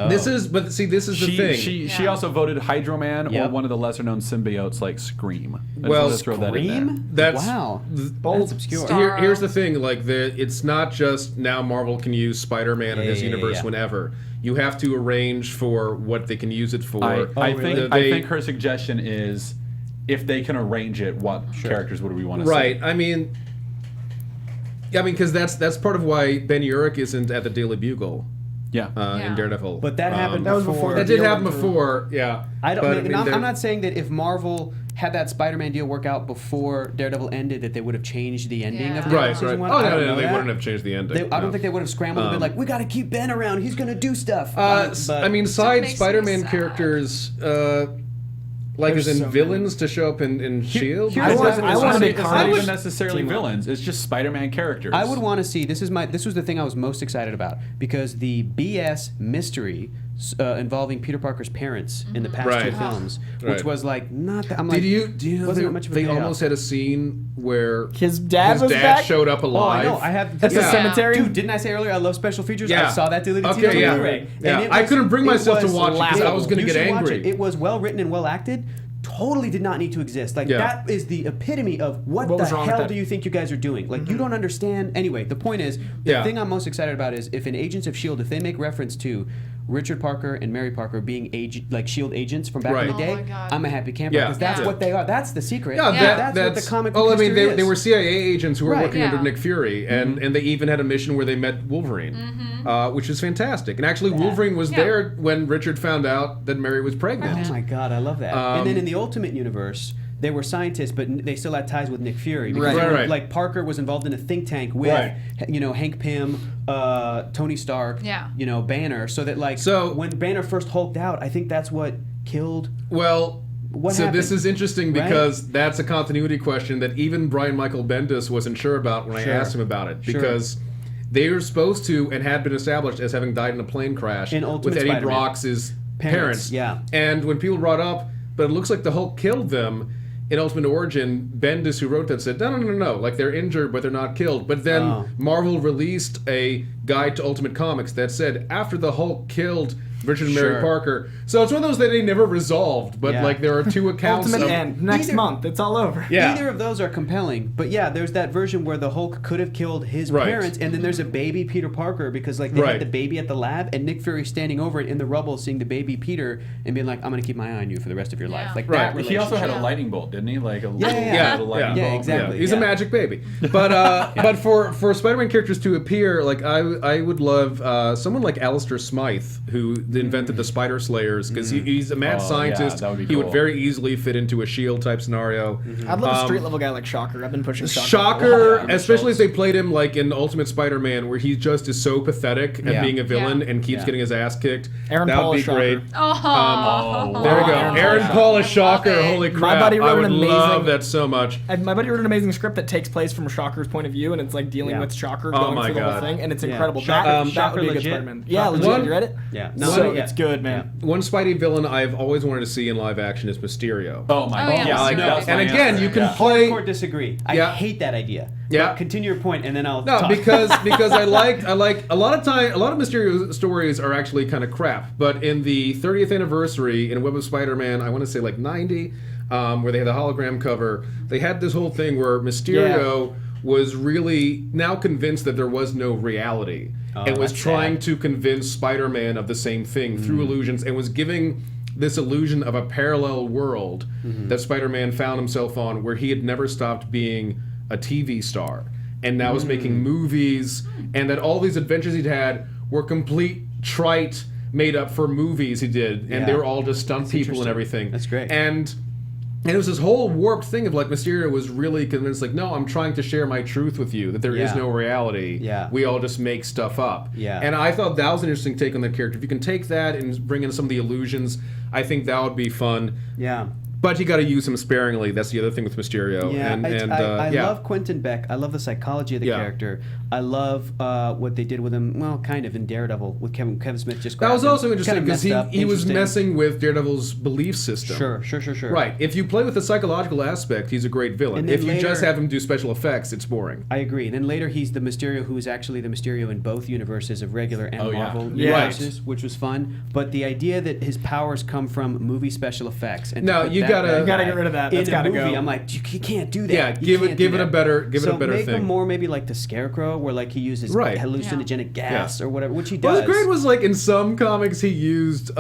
This is the thing. She also voted Hydro Man or Yep. one of the lesser-known symbiotes like Scream. I just Well, wanted to throw that in there. Scream? That's Wow. bold. That's obscure. Star- Here's the thing: like it's not just now Marvel can use Spider-Man in his universe yeah. whenever. You have to arrange for what they can use it for. I They- think her suggestion is if they can arrange it, what characters would we want to see? Right. I mean, because that's part of why Ben Urich isn't at the Daily Bugle Yeah. in Daredevil. But that happened That was before. before that did deal happen went through. before. Yeah. I don't. But, and mean, I'm not saying that if Marvel had that Spider-Man deal work out before Daredevil ended, that they would have changed the ending Yeah. of Daredevil Right. season Right. one. Oh I don't no, know they that. wouldn't have changed the ending. I don't think they would have scrambled and been like, "We got to keep Ben around. He's gonna do stuff." Side makes me Spider-Man sad. characters, like There's as in so villains to show up in Shield. Here's I want- what- I want to make It's not Carnage even necessarily team up. villains. It's just Spider-Man characters. I would want to see. This was the thing I was most excited about because the BS mystery involving Peter Parker's parents in the past two films, which was like not that. I'm like, do you know wasn't that much of a they payoff. almost had a scene where his dad was back? showed up alive? Oh, I know. I have. That's the cemetery. Dude, didn't I say earlier I love special features? Yeah. I saw that deleted scene Okay, on yeah. Blu-ray. Yeah. And I couldn't bring myself to watch it because I was going to You get should watch angry. It was well written and well acted. Totally did not need to exist. Like that is the epitome of what the was wrong with hell that? do you think you guys are doing? Like you don't understand. Anyway, the point is the thing I'm most excited about is if in Agents of S.H.I.E.L.D. if they make reference to Richard Parker and Mary Parker being S.H.I.E.L.D. agents from back in the Oh day, my God. I'm a happy camper because that's what they are. That's the secret. Yeah, That's what the comic book Oh, I mean, history they is. were CIA agents who were working Yeah. under Nick Fury, and they even had a mission where they met Wolverine, which is fantastic. And actually, Wolverine was there when Richard found out that Mary was pregnant. Oh my God, I love that. And then in the Ultimate Universe, they were scientists, but they still had ties with Nick Fury. Because they were, like Parker was involved in a think tank with, Hank Pym, Tony Stark, Banner. So that when Banner first hulked out, I think that's what killed. Well. What so happened? this is interesting because that's a continuity question that even Brian Michael Bendis wasn't sure about when I asked him about it, because they were supposed to and had been established as having died in a plane crash In Ultimate with Eddie Spider-Man. Brock's parents. Yeah. And when people brought up, but it looks like the Hulk killed them in Ultimate Origin, Bendis, who wrote that, said, no. Like, they're injured, but they're not killed. But then Marvel released a guide to Ultimate Comics that said, after the Hulk killed Richard and Mary Parker. So it's one of those that they never resolved, but like there are two accounts. Ultimate end. Next month, it's all over. Yeah. Neither of those are compelling, but there's that version where the Hulk could have killed his parents, and then there's a baby Peter Parker because like they had the baby at the lab, and Nick Fury standing over it in the rubble, seeing the baby Peter, and being like, "I'm gonna keep my eye on you for the rest of your life." Like that. He also had a lightning bolt, didn't he? Like a little lightning bolt. Exactly. Yeah. He's a magic baby. But but for Spider-Man characters to appear, like I would love someone like Alistair Smythe, who invented the Spider Slayers, because he's a mad scientist. that would be He cool. would very easily fit into a S.H.I.E.L.D. type scenario. I'd love a street level guy like Shocker. I've been pushing Shocker. Shocker, especially if they played him like in Ultimate Spider-Man, where he just is so pathetic at being a villain and keeps getting his ass kicked. Aaron That Paul would is be great. Oh. There we go. Aaron Paul is Shocker. Love it. Holy crap! My buddy I wrote would an amazing- love that so much. My buddy wrote an amazing script that takes place from Shocker's point of view, and it's like dealing with Shocker going my through the whole God. thing, and it's Yeah. incredible. Shocker- that Shocker would be a good legit? Spider-Man. Yeah, Shocker legit. legit. You read it? Yeah. So it's good, man. One Spidey villain I've always wanted to see in live action is Mysterio. Oh my god! yeah, like, Mysterio. that was my And again, answer. you can play. Hardcore disagree. I Yeah. hate that idea. Yeah. But continue your point, and then I'll No, talk. because I like a lot of Mysterio stories are actually kind of crap. But in the 30th anniversary in Web of Spider-Man, I want to say like 90, where they had the hologram cover, they had this whole thing where Mysterio was really now convinced that there was no reality, and was that's trying sad. to convince Spider-Man of the same thing through illusions, and was giving this illusion of a parallel world that Spider-Man found himself on, where he had never stopped being a TV star, and now is making movies, and that all these adventures he'd had were complete trite, made up for movies he did, and they were all just stunt people and interesting. everything. That's great. And it was this whole warped thing of like Mysterio was really convinced, like, no, I'm trying to share my truth with you, that there is no reality. Yeah. We all just make stuff up. Yeah. And I thought that was an interesting take on that character. If you can take that and bring in some of the illusions, I think that would be fun. Yeah. But you got to use him sparingly. That's the other thing with Mysterio. Yeah, I yeah. love Quentin Beck. I love the psychology of the character. I love what they did with him. Well, kind of in Daredevil with Kevin Smith. Just That was grabbed also him. interesting Kinda because messed up, he was interesting. messing with Daredevil's belief system. Sure. Right. If you play with the psychological aspect, he's a great villain. And then If you just later- have him do special effects, it's boring. I agree. Then later he's the Mysterio who is actually the Mysterio in both universes of regular and Oh, yeah. Marvel Yeah. universes, which was fun. But the idea that his powers come from movie special effects and to No, put you that gotta- bad You gotta guy get rid of that. in That's a gotta movie, go. I'm like, you can't do that. Yeah, You give it can't do a that. better so thing. make him more maybe like the Scarecrow, where like he uses Right. hallucinogenic gas or whatever, which he What does. was great was like in some comics he used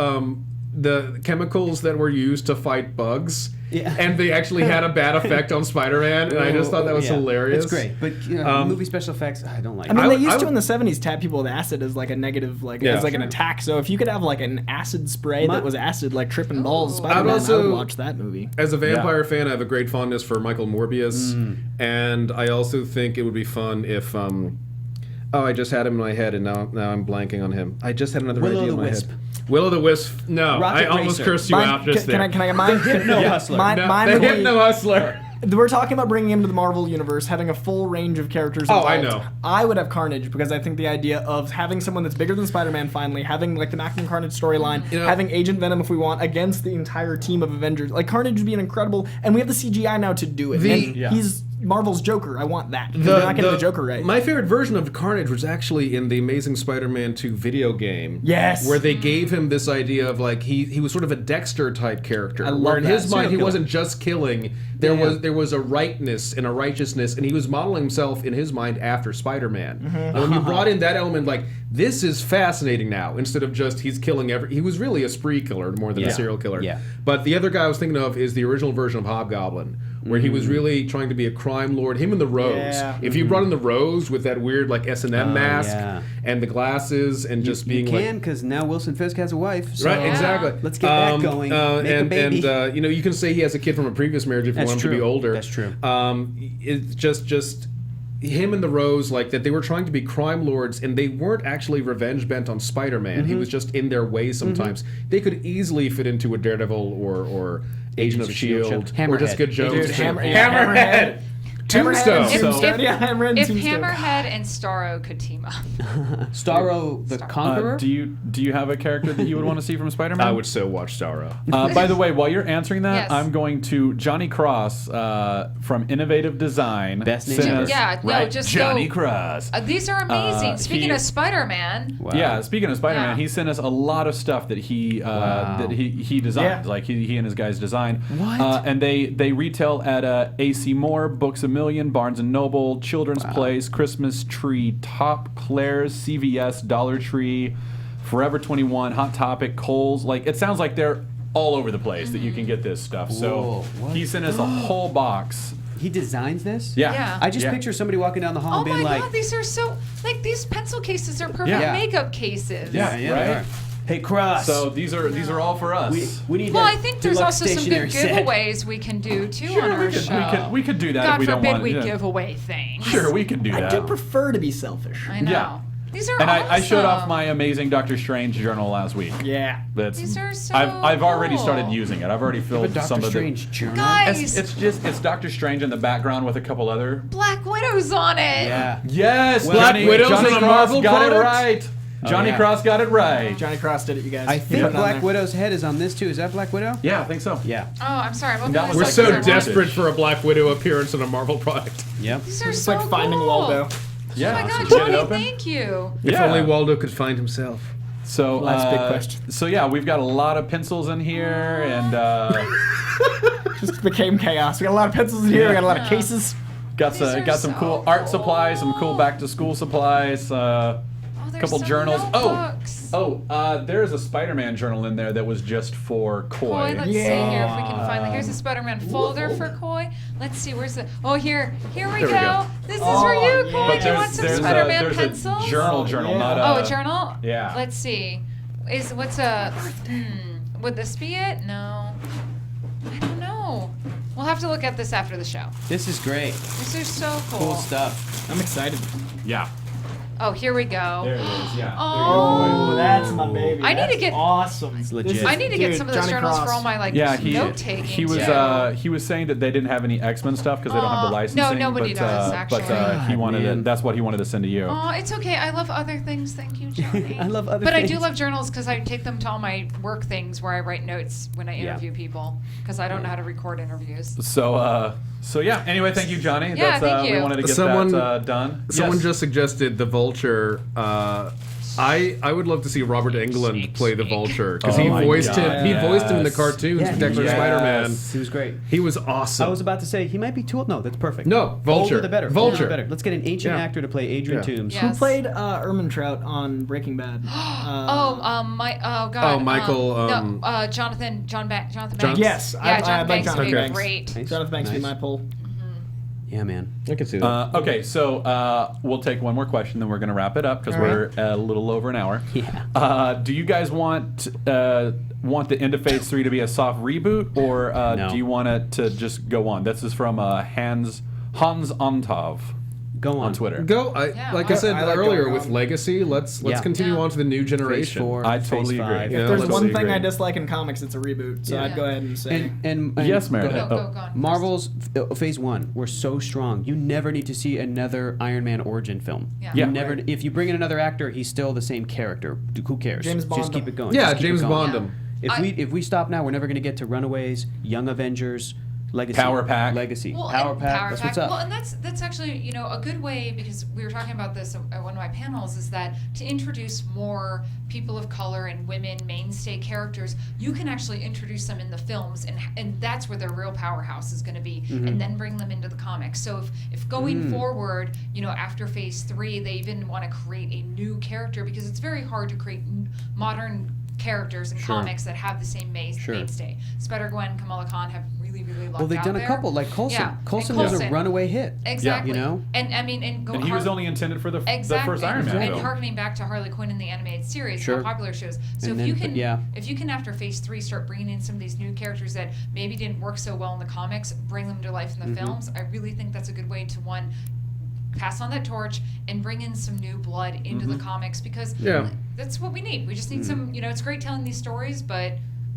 the chemicals that were used to fight bugs. Yeah. And they actually had a bad effect on Spider-Man, and I just thought that was hilarious. It's great, but movie special effects, I don't like. I mean, it. they I used to would- in the 70s tap people with acid as like a negative, like as like an attack. So if you could have like an acid spray that was acid, like tripping balls, Spider-Man, I also- would watch that movie. As a vampire fan, I have a great fondness for Michael Morbius, and I also think it would be fun if. I just had him in my head, and now I'm blanking on him. I just had another Will-O idea the in my Wisp. head. Will-O-the-Wisp. No, Rocket I almost Racer. cursed you out just can there. I mine? Hypno Hustler. Mine No, would the be- Hypno Hustler. We're talking about bringing him to the Marvel universe, having a full range of characters involved. I know. I would have Carnage because I think the idea of having someone that's bigger than Spider-Man finally, having like the Maximum Carnage storyline, having Agent Venom if we want, against the entire team of Avengers. Like Carnage would be an incredible, and we have the CGI now to do it. He's Marvel's Joker. I want that. They're not getting the Joker right. My favorite version of Carnage was actually in the Amazing Spider-Man 2 video game. Yes. Where they gave him this idea of like he was sort of a Dexter type character. I love where in that. his mind he Serial wasn't just killing. There was a rightness and a righteousness, and he was modeling himself in his mind after Spider-Man. And when you brought in that element, like this is fascinating now. Instead of just he's killing he was really a spree killer more than a serial killer. Yeah. But the other guy I was thinking of is the original version of Hobgoblin, where he was really trying to be a crime lord. Him and the Rose. Yeah. If you brought in the Rose with that weird like S&M mask and the glasses and just being you can, because now Wilson Fisk has a wife. So right, exactly. Let's get that going. Make a baby. And you know, you can say he has a kid from a previous marriage if you want him to be older. That's true. It's just him and the Rose, like that they were trying to be crime lords and they weren't actually revenge bent on Spider-Man. He was just in their way sometimes. They could easily fit into a Daredevil or Agent of S.H.I.E.L.D. or Jessica Jones. Dude, Hammerhead. Tombstone. Hammerhead and If Tombstone. Hammerhead and Starro could team up. Starro the Conqueror? Do you have a character that you would want to see from Spider-Man? I would so watch Starro. By the way, while you're answering that, Yes. I'm going to Johnny Cross from Innovative Design. Best name sent ever. us- Yeah, no, right? just Johnny go- Cross. These are amazing. Speaking of Spider-Man, Wow. Yeah, speaking of Spider-Man, Yeah. he sent us a lot of stuff that he designed, Yeah. like he and his guys designed. What? And they retail at AC Moore, Books A Million, Barnes and Noble, Children's Place, Christmas Tree, Top Claire's, CVS, Dollar Tree, Forever 21, Hot Topic, Kohl's. Like it sounds like they're all over the place that you can get this stuff. So Whoa, he sent us a whole box. He designs this? Yeah. Yeah. I just Yeah. picture somebody walking down the hall oh and being my like, god, these are so like these pencil cases are perfect Yeah. makeup cases. Yeah. they right? are. Hey, Cross. So these are all for us. we need Well, that I think there's deluxe also some good stationery set. giveaways we can do too on our show. we could do that God if we don't forbid want we to. give away things. Sure, we can do I that. do prefer to be selfish. I know. Yeah. These are And awesome. I showed off my amazing Doctor Strange journal last week. Yeah. These are so I've already cool. started using it. I've already But filled Doctor some of Strange journal. Guys, it's Doctor Strange in the background with a couple other. Black Widow's on it. Yeah. Yes, Black Widow's Johnny in a Cross Marvel got it product? right. Johnny yeah. Cross got it right. Johnny Cross did it, you guys. I He think put it on Black there. Widow's head is on this too. Is that Black Widow? Yeah, I think so. Yeah. Oh, I'm sorry. I'm That was We're like so their desperate advantage. for a Black Widow appearance in a Marvel product. Yep. These are It's so like Finding cool. Waldo. Yeah. Oh my God, so get it Johnny, open. thank you. If Yeah. only Waldo could find himself. So Life's big question. So yeah, we've got a lot of pencils in here, and Just became chaos. We got a lot of pencils in here. We got a lot of cases. got These are some so cool art supplies, some cool back to school supplies. Oh, there's Couple some journals. notebooks. There's a Spider-Man journal in there that was just for Coy, Coy. let's see here if we can find. Like, here's a Spider-Man folder for Coy. Let's see, where's the? Oh, here we we go. go. This is for you, yeah. Coy. But Do you want some Spider-Man there's pencils? a journal, yeah. not Oh, a journal. Yeah. Let's see. Would this be it? No. I don't know. We'll have to look at this after the show. This is great. This is so cool. Cool stuff. I'm excited. Yeah. Oh, here we go. There it is. Yeah. Oh, that's my baby. I need to That's get- awesome. It's legit. This is- I need to get dude, some of those Johnny journals for Cross. all my like Yeah, note taking. he was saying that they didn't have any X-Men stuff because they don't have the No, licensing. nobody but, does, But actually. he wanted man. it. That's what he wanted to send to you. Oh, it's okay. I love other things. Thank you, Johnny. I love other But I do things. love journals because I take them to all my work things where I write notes when I Yeah. interview people because I don't know how to record interviews. So yeah. Anyway, thank you, Johnny. Yeah, thank We you. wanted to get Someone- that done. Someone Yes. just suggested the Vulture. I would love to see Robert Englund play the Vulture because Oh he my voiced God. him. He voiced him in the Yes. cartoons, Yeah, Spectacular yes. Spider-Man. He was great. He was awesome. I was about to say he might be too old. No, that's perfect. No, Vulture. Older the better. Vulture. Older the better. Let's get an ancient Yeah. actor to play Adrian Yeah. Toombs. Yeah. Who played Ermintrout on Breaking Bad? Oh God. Michael, Jonathan Banks. Yes, Yeah, I Jonathan like Banks would be Jonathan Banks. great. Nice. Jonathan Banks Nice. be my poll. Yeah, man. I can see that. Okay, so we'll take one more question, then we're going to wrap it up because All we're a little over an hour. Yeah. Do you guys want the end of Phase 3 to be a soft reboot, or No. do you want it to just go on? This is from Hans Ontov. Go on Twitter. I said like earlier going with on. Legacy, let's continue on to the new generation. 4, I Phase totally agree. 5. Yeah, If there's let's one see, thing great. I dislike in comics, it's a reboot. So I'd go ahead and say. And Yes, go Meredith. ahead. Go on. Marvel's Phase 1 were so strong. You never need to see another Iron Man origin film. Yeah. You Yeah. never. If you bring in another actor, he's still the same character. Who cares? James Bond Just keep him. it going. Yeah, Just keep James it going. Bond Yeah. him. If we stop now, we're never going to get to Runaways, Young Avengers, Legacy, Power Pack. Legacy, Well, Power and Pack. That's what's up. Well, and that's actually a good way, because we were talking about this at one of my panels, is that to introduce more people of color and women mainstay characters, you can actually introduce them in the films, and that's where their real powerhouse is going to be, and then bring them into the comics. So if going forward, after Phase 3, they even want to create a new character, because it's very hard to create modern characters in comics that have the same mainstay. Spider-Gwen, Kamala Khan have really lucked Well, they've out done a there. couple, like Coulson. Yeah. Coulson And was a runaway hit. Exactly. You know? And I mean, and And he was only intended for the first Iron Man and film. harkening back to Harley Quinn in the animated series, Sure. how popular she was. So And if then- you can after Phase 3 start bringing in some of these new characters that maybe didn't work so well in the comics, bring them to life in the films, I really think that's a good way to pass on that torch and bring in some new blood into the comics, because that's what we need. We just need some. It's great telling these stories, but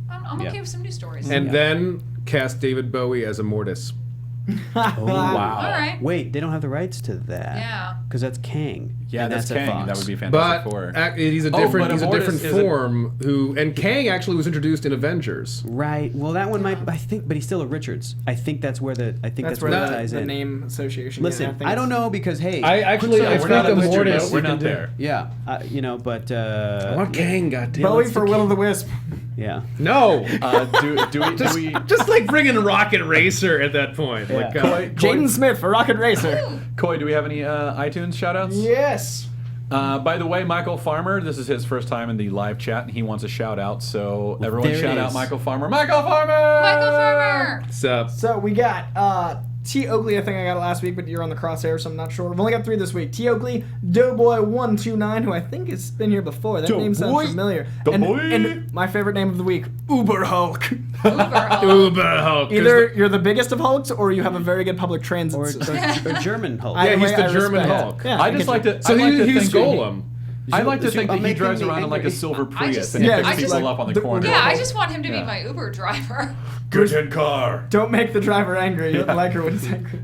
I'm okay with some new stories. And then cast David Bowie as Immortus. Oh, wow. All right. Wait, they don't have the rights to that. Yeah. Because that's Kang. Yeah, and that's at Kang. Fox. That would be Fantastic But Four. he's a Oh, different but Immortus is a- form. And Kang actually was introduced in Avengers. Right. Well, that one might. I think, but he's still a Richards. I think that's where the. I think that's where the, that ties the in. name association. Listen, think I don't it's- know, because hey, I put think some- We're not there. Yeah, but I want Kang, goddamn. Bowie for Will o' the Wisp. yeah. No. Do we? Just like bringing Rocket Racer at that point. Yeah. Like, Jaden Smith for Rocket Racer. Coy, do we have any iTunes shout-outs? Yes. By the way, Michael Farmer, this is his first time in the live chat, and he wants a shout-out. So everyone there it shout out is. Michael Farmer. Michael Farmer! Michael Farmer. what's up? So we got T. Oakley, I think I got it last week, but you're on the crosshair, so I'm not sure. We've only got 3 this week. T. Oakley, Doughboy129, who I think has been here before. That name sounds Doughboy. familiar. Doughboy. And my favorite name of the week, Uber Hulk. Uber Hulk. Uber Hulk. Either you're the biggest of Hulks, or you have a very good public transit Or system. German Hulk. Either he's way, the I German respect. Hulk. Yeah, I just get like you. to. So I like to he's think that Golem. I like to So think that I'm he making drives the around in like a angry- silver I Prius just- and he Yeah, picks I just people like up on the the- corner. Yeah, I just want him to be my Uber driver. Get in car. Don't make the driver angry. You don't like her when he's angry.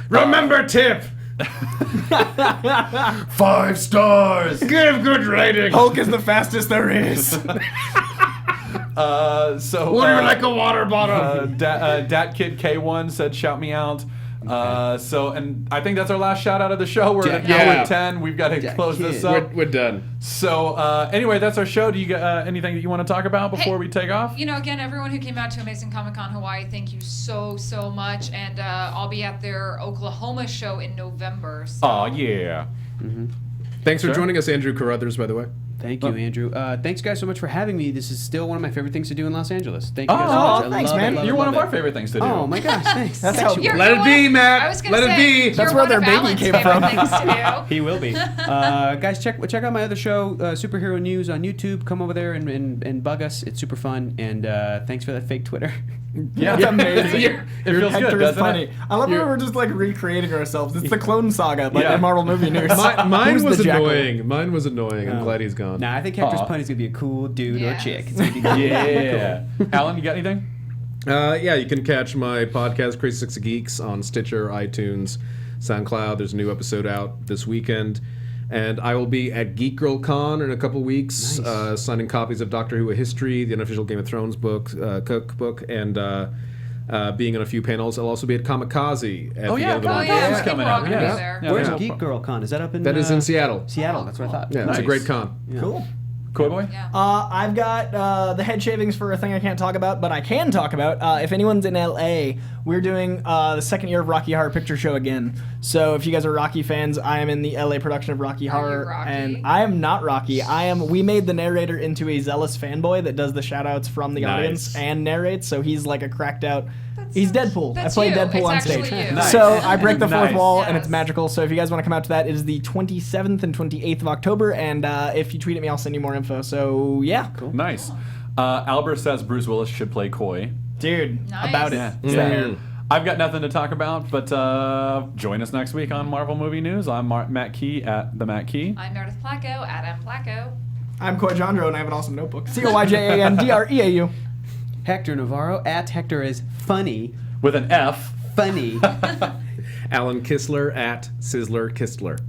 Remember tip. 5 stars. Give good rating. Hulk is the fastest there is. So Water like a water bottle. Dat Kid K1 said, "Shout me out." And I think that's our last shout out of the show. We're at Yeah. hour 10. We've got to close this up. We're done. So anyway, that's our show. Do you got anything that you want to talk about before we take off? Again, everyone who came out to Amazing Comic Con Hawaii, thank you so much. And I'll be at their Oklahoma show in November. So. Oh yeah. Thanks for Sure. joining us, Andrew Carruthers, by the way. Thank you, Andrew. Thanks, guys, so much for having me. This is still one of my favorite things to do in Los Angeles. Thank you guys so much. I thanks, love man. It, love You're it, one love of our it. favorite things to do. Oh my gosh, thanks. That's how. You're Let it one- be, Matt. I was gonna Let it say, be. you're That's where one their of baby Alan's came favorite from. things to do. He will be. Guys, check out my other show, Superhero News on YouTube. Come over there and bug us. It's super fun. And thanks for that fake Twitter. Yeah, That's amazing. It feels Hector good, is doesn't funny. it? I love how we're just like recreating ourselves. It's the Clone Saga, but Yeah. in Marvel movie news. Mine Who's was the jackal? annoying. Mine was annoying. I'm glad he's gone. Nah, I think Hector's Aw. pun is gonna be a cool dude Yes. or chick. It's gonna be cool. Yeah. Alan, you got anything? Yeah, you can catch my podcast, Crazy Six of Geeks, on Stitcher, iTunes, SoundCloud. There's a new episode out this weekend. And I will be at Geek Girl Con in a couple weeks, signing copies of Doctor Who: A History, the unofficial Game of Thrones book, cookbook, and being on a few panels. I'll also be at Kamikaze at the end of the month. Kamikaze's I think coming we're all out. gonna Yeah. be there. Yeah, Where's yeah. Geek Girl Con? Is that up in? That is in Seattle. Seattle. That's what I thought. Yeah, it's a Nice. great con. Cool. Coy boy? Yeah. I've got the head shavings for a thing I can't talk about, but I can talk about. If anyone's in LA, we're doing the second year of Rocky Horror Picture Show again. So if you guys are Rocky fans, I am in the LA production of Rocky Are Horror, you Rocky? and I am not Rocky. We made the narrator into a zealous fanboy that does the shout-outs from the audience and narrates. So he's like a cracked out. He's Deadpool. That's I play you. Deadpool It's on actually stage. you. Nice. So I break the fourth Nice. wall, and it's Yes. magical. So if you guys want to come out to that, it is the 27th and 28th of October. And if you tweet at me, I'll send you more info. So yeah, cool. Nice. Albert says Bruce Willis should play Coy. Dude, Nice. about it. Yeah. It's the hair. I've got nothing to talk about, but join us next week on Marvel Movie News. I'm Matt Key at the Matt Key. I'm Meredith Placko at M Placko. I'm Coy Jandreau, and I have an awesome notebook. CoyJandreau. Hector Navarro at Hector is funny. With an F. Funny. Alan Kistler at Sizzler Kistler.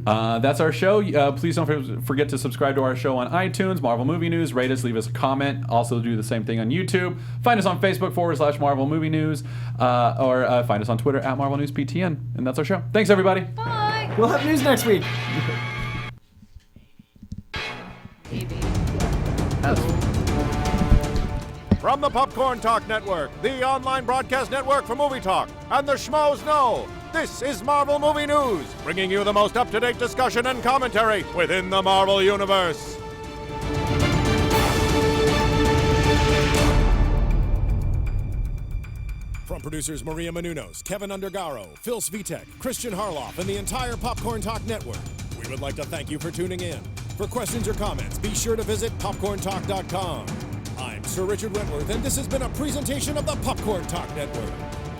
That's our show. Please don't forget to subscribe to our show on iTunes, Marvel Movie News. Rate us, leave us a comment. Also do the same thing on YouTube. Find us on Facebook /Marvel Movie News, or find us on Twitter at Marvel News PTN. And that's our show. Thanks, everybody. Bye. We'll have news next week. Maybe. From the Popcorn Talk Network, the online broadcast network for movie talk, and the Schmoes Know, this is Marvel Movie News, bringing you the most up-to-date discussion and commentary within the Marvel Universe. From producers Maria Menounos, Kevin Undergaro, Phil Svitek, Christian Harloff, and the entire Popcorn Talk Network, we would like to thank you for tuning in. For questions or comments, be sure to visit popcorntalk.com. I'm Sir Richard Wentworth, and this has been a presentation of the Popcorn Talk Network.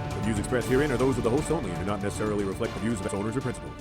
The views expressed herein are those of the hosts only and do not necessarily reflect the views of its owners or principals.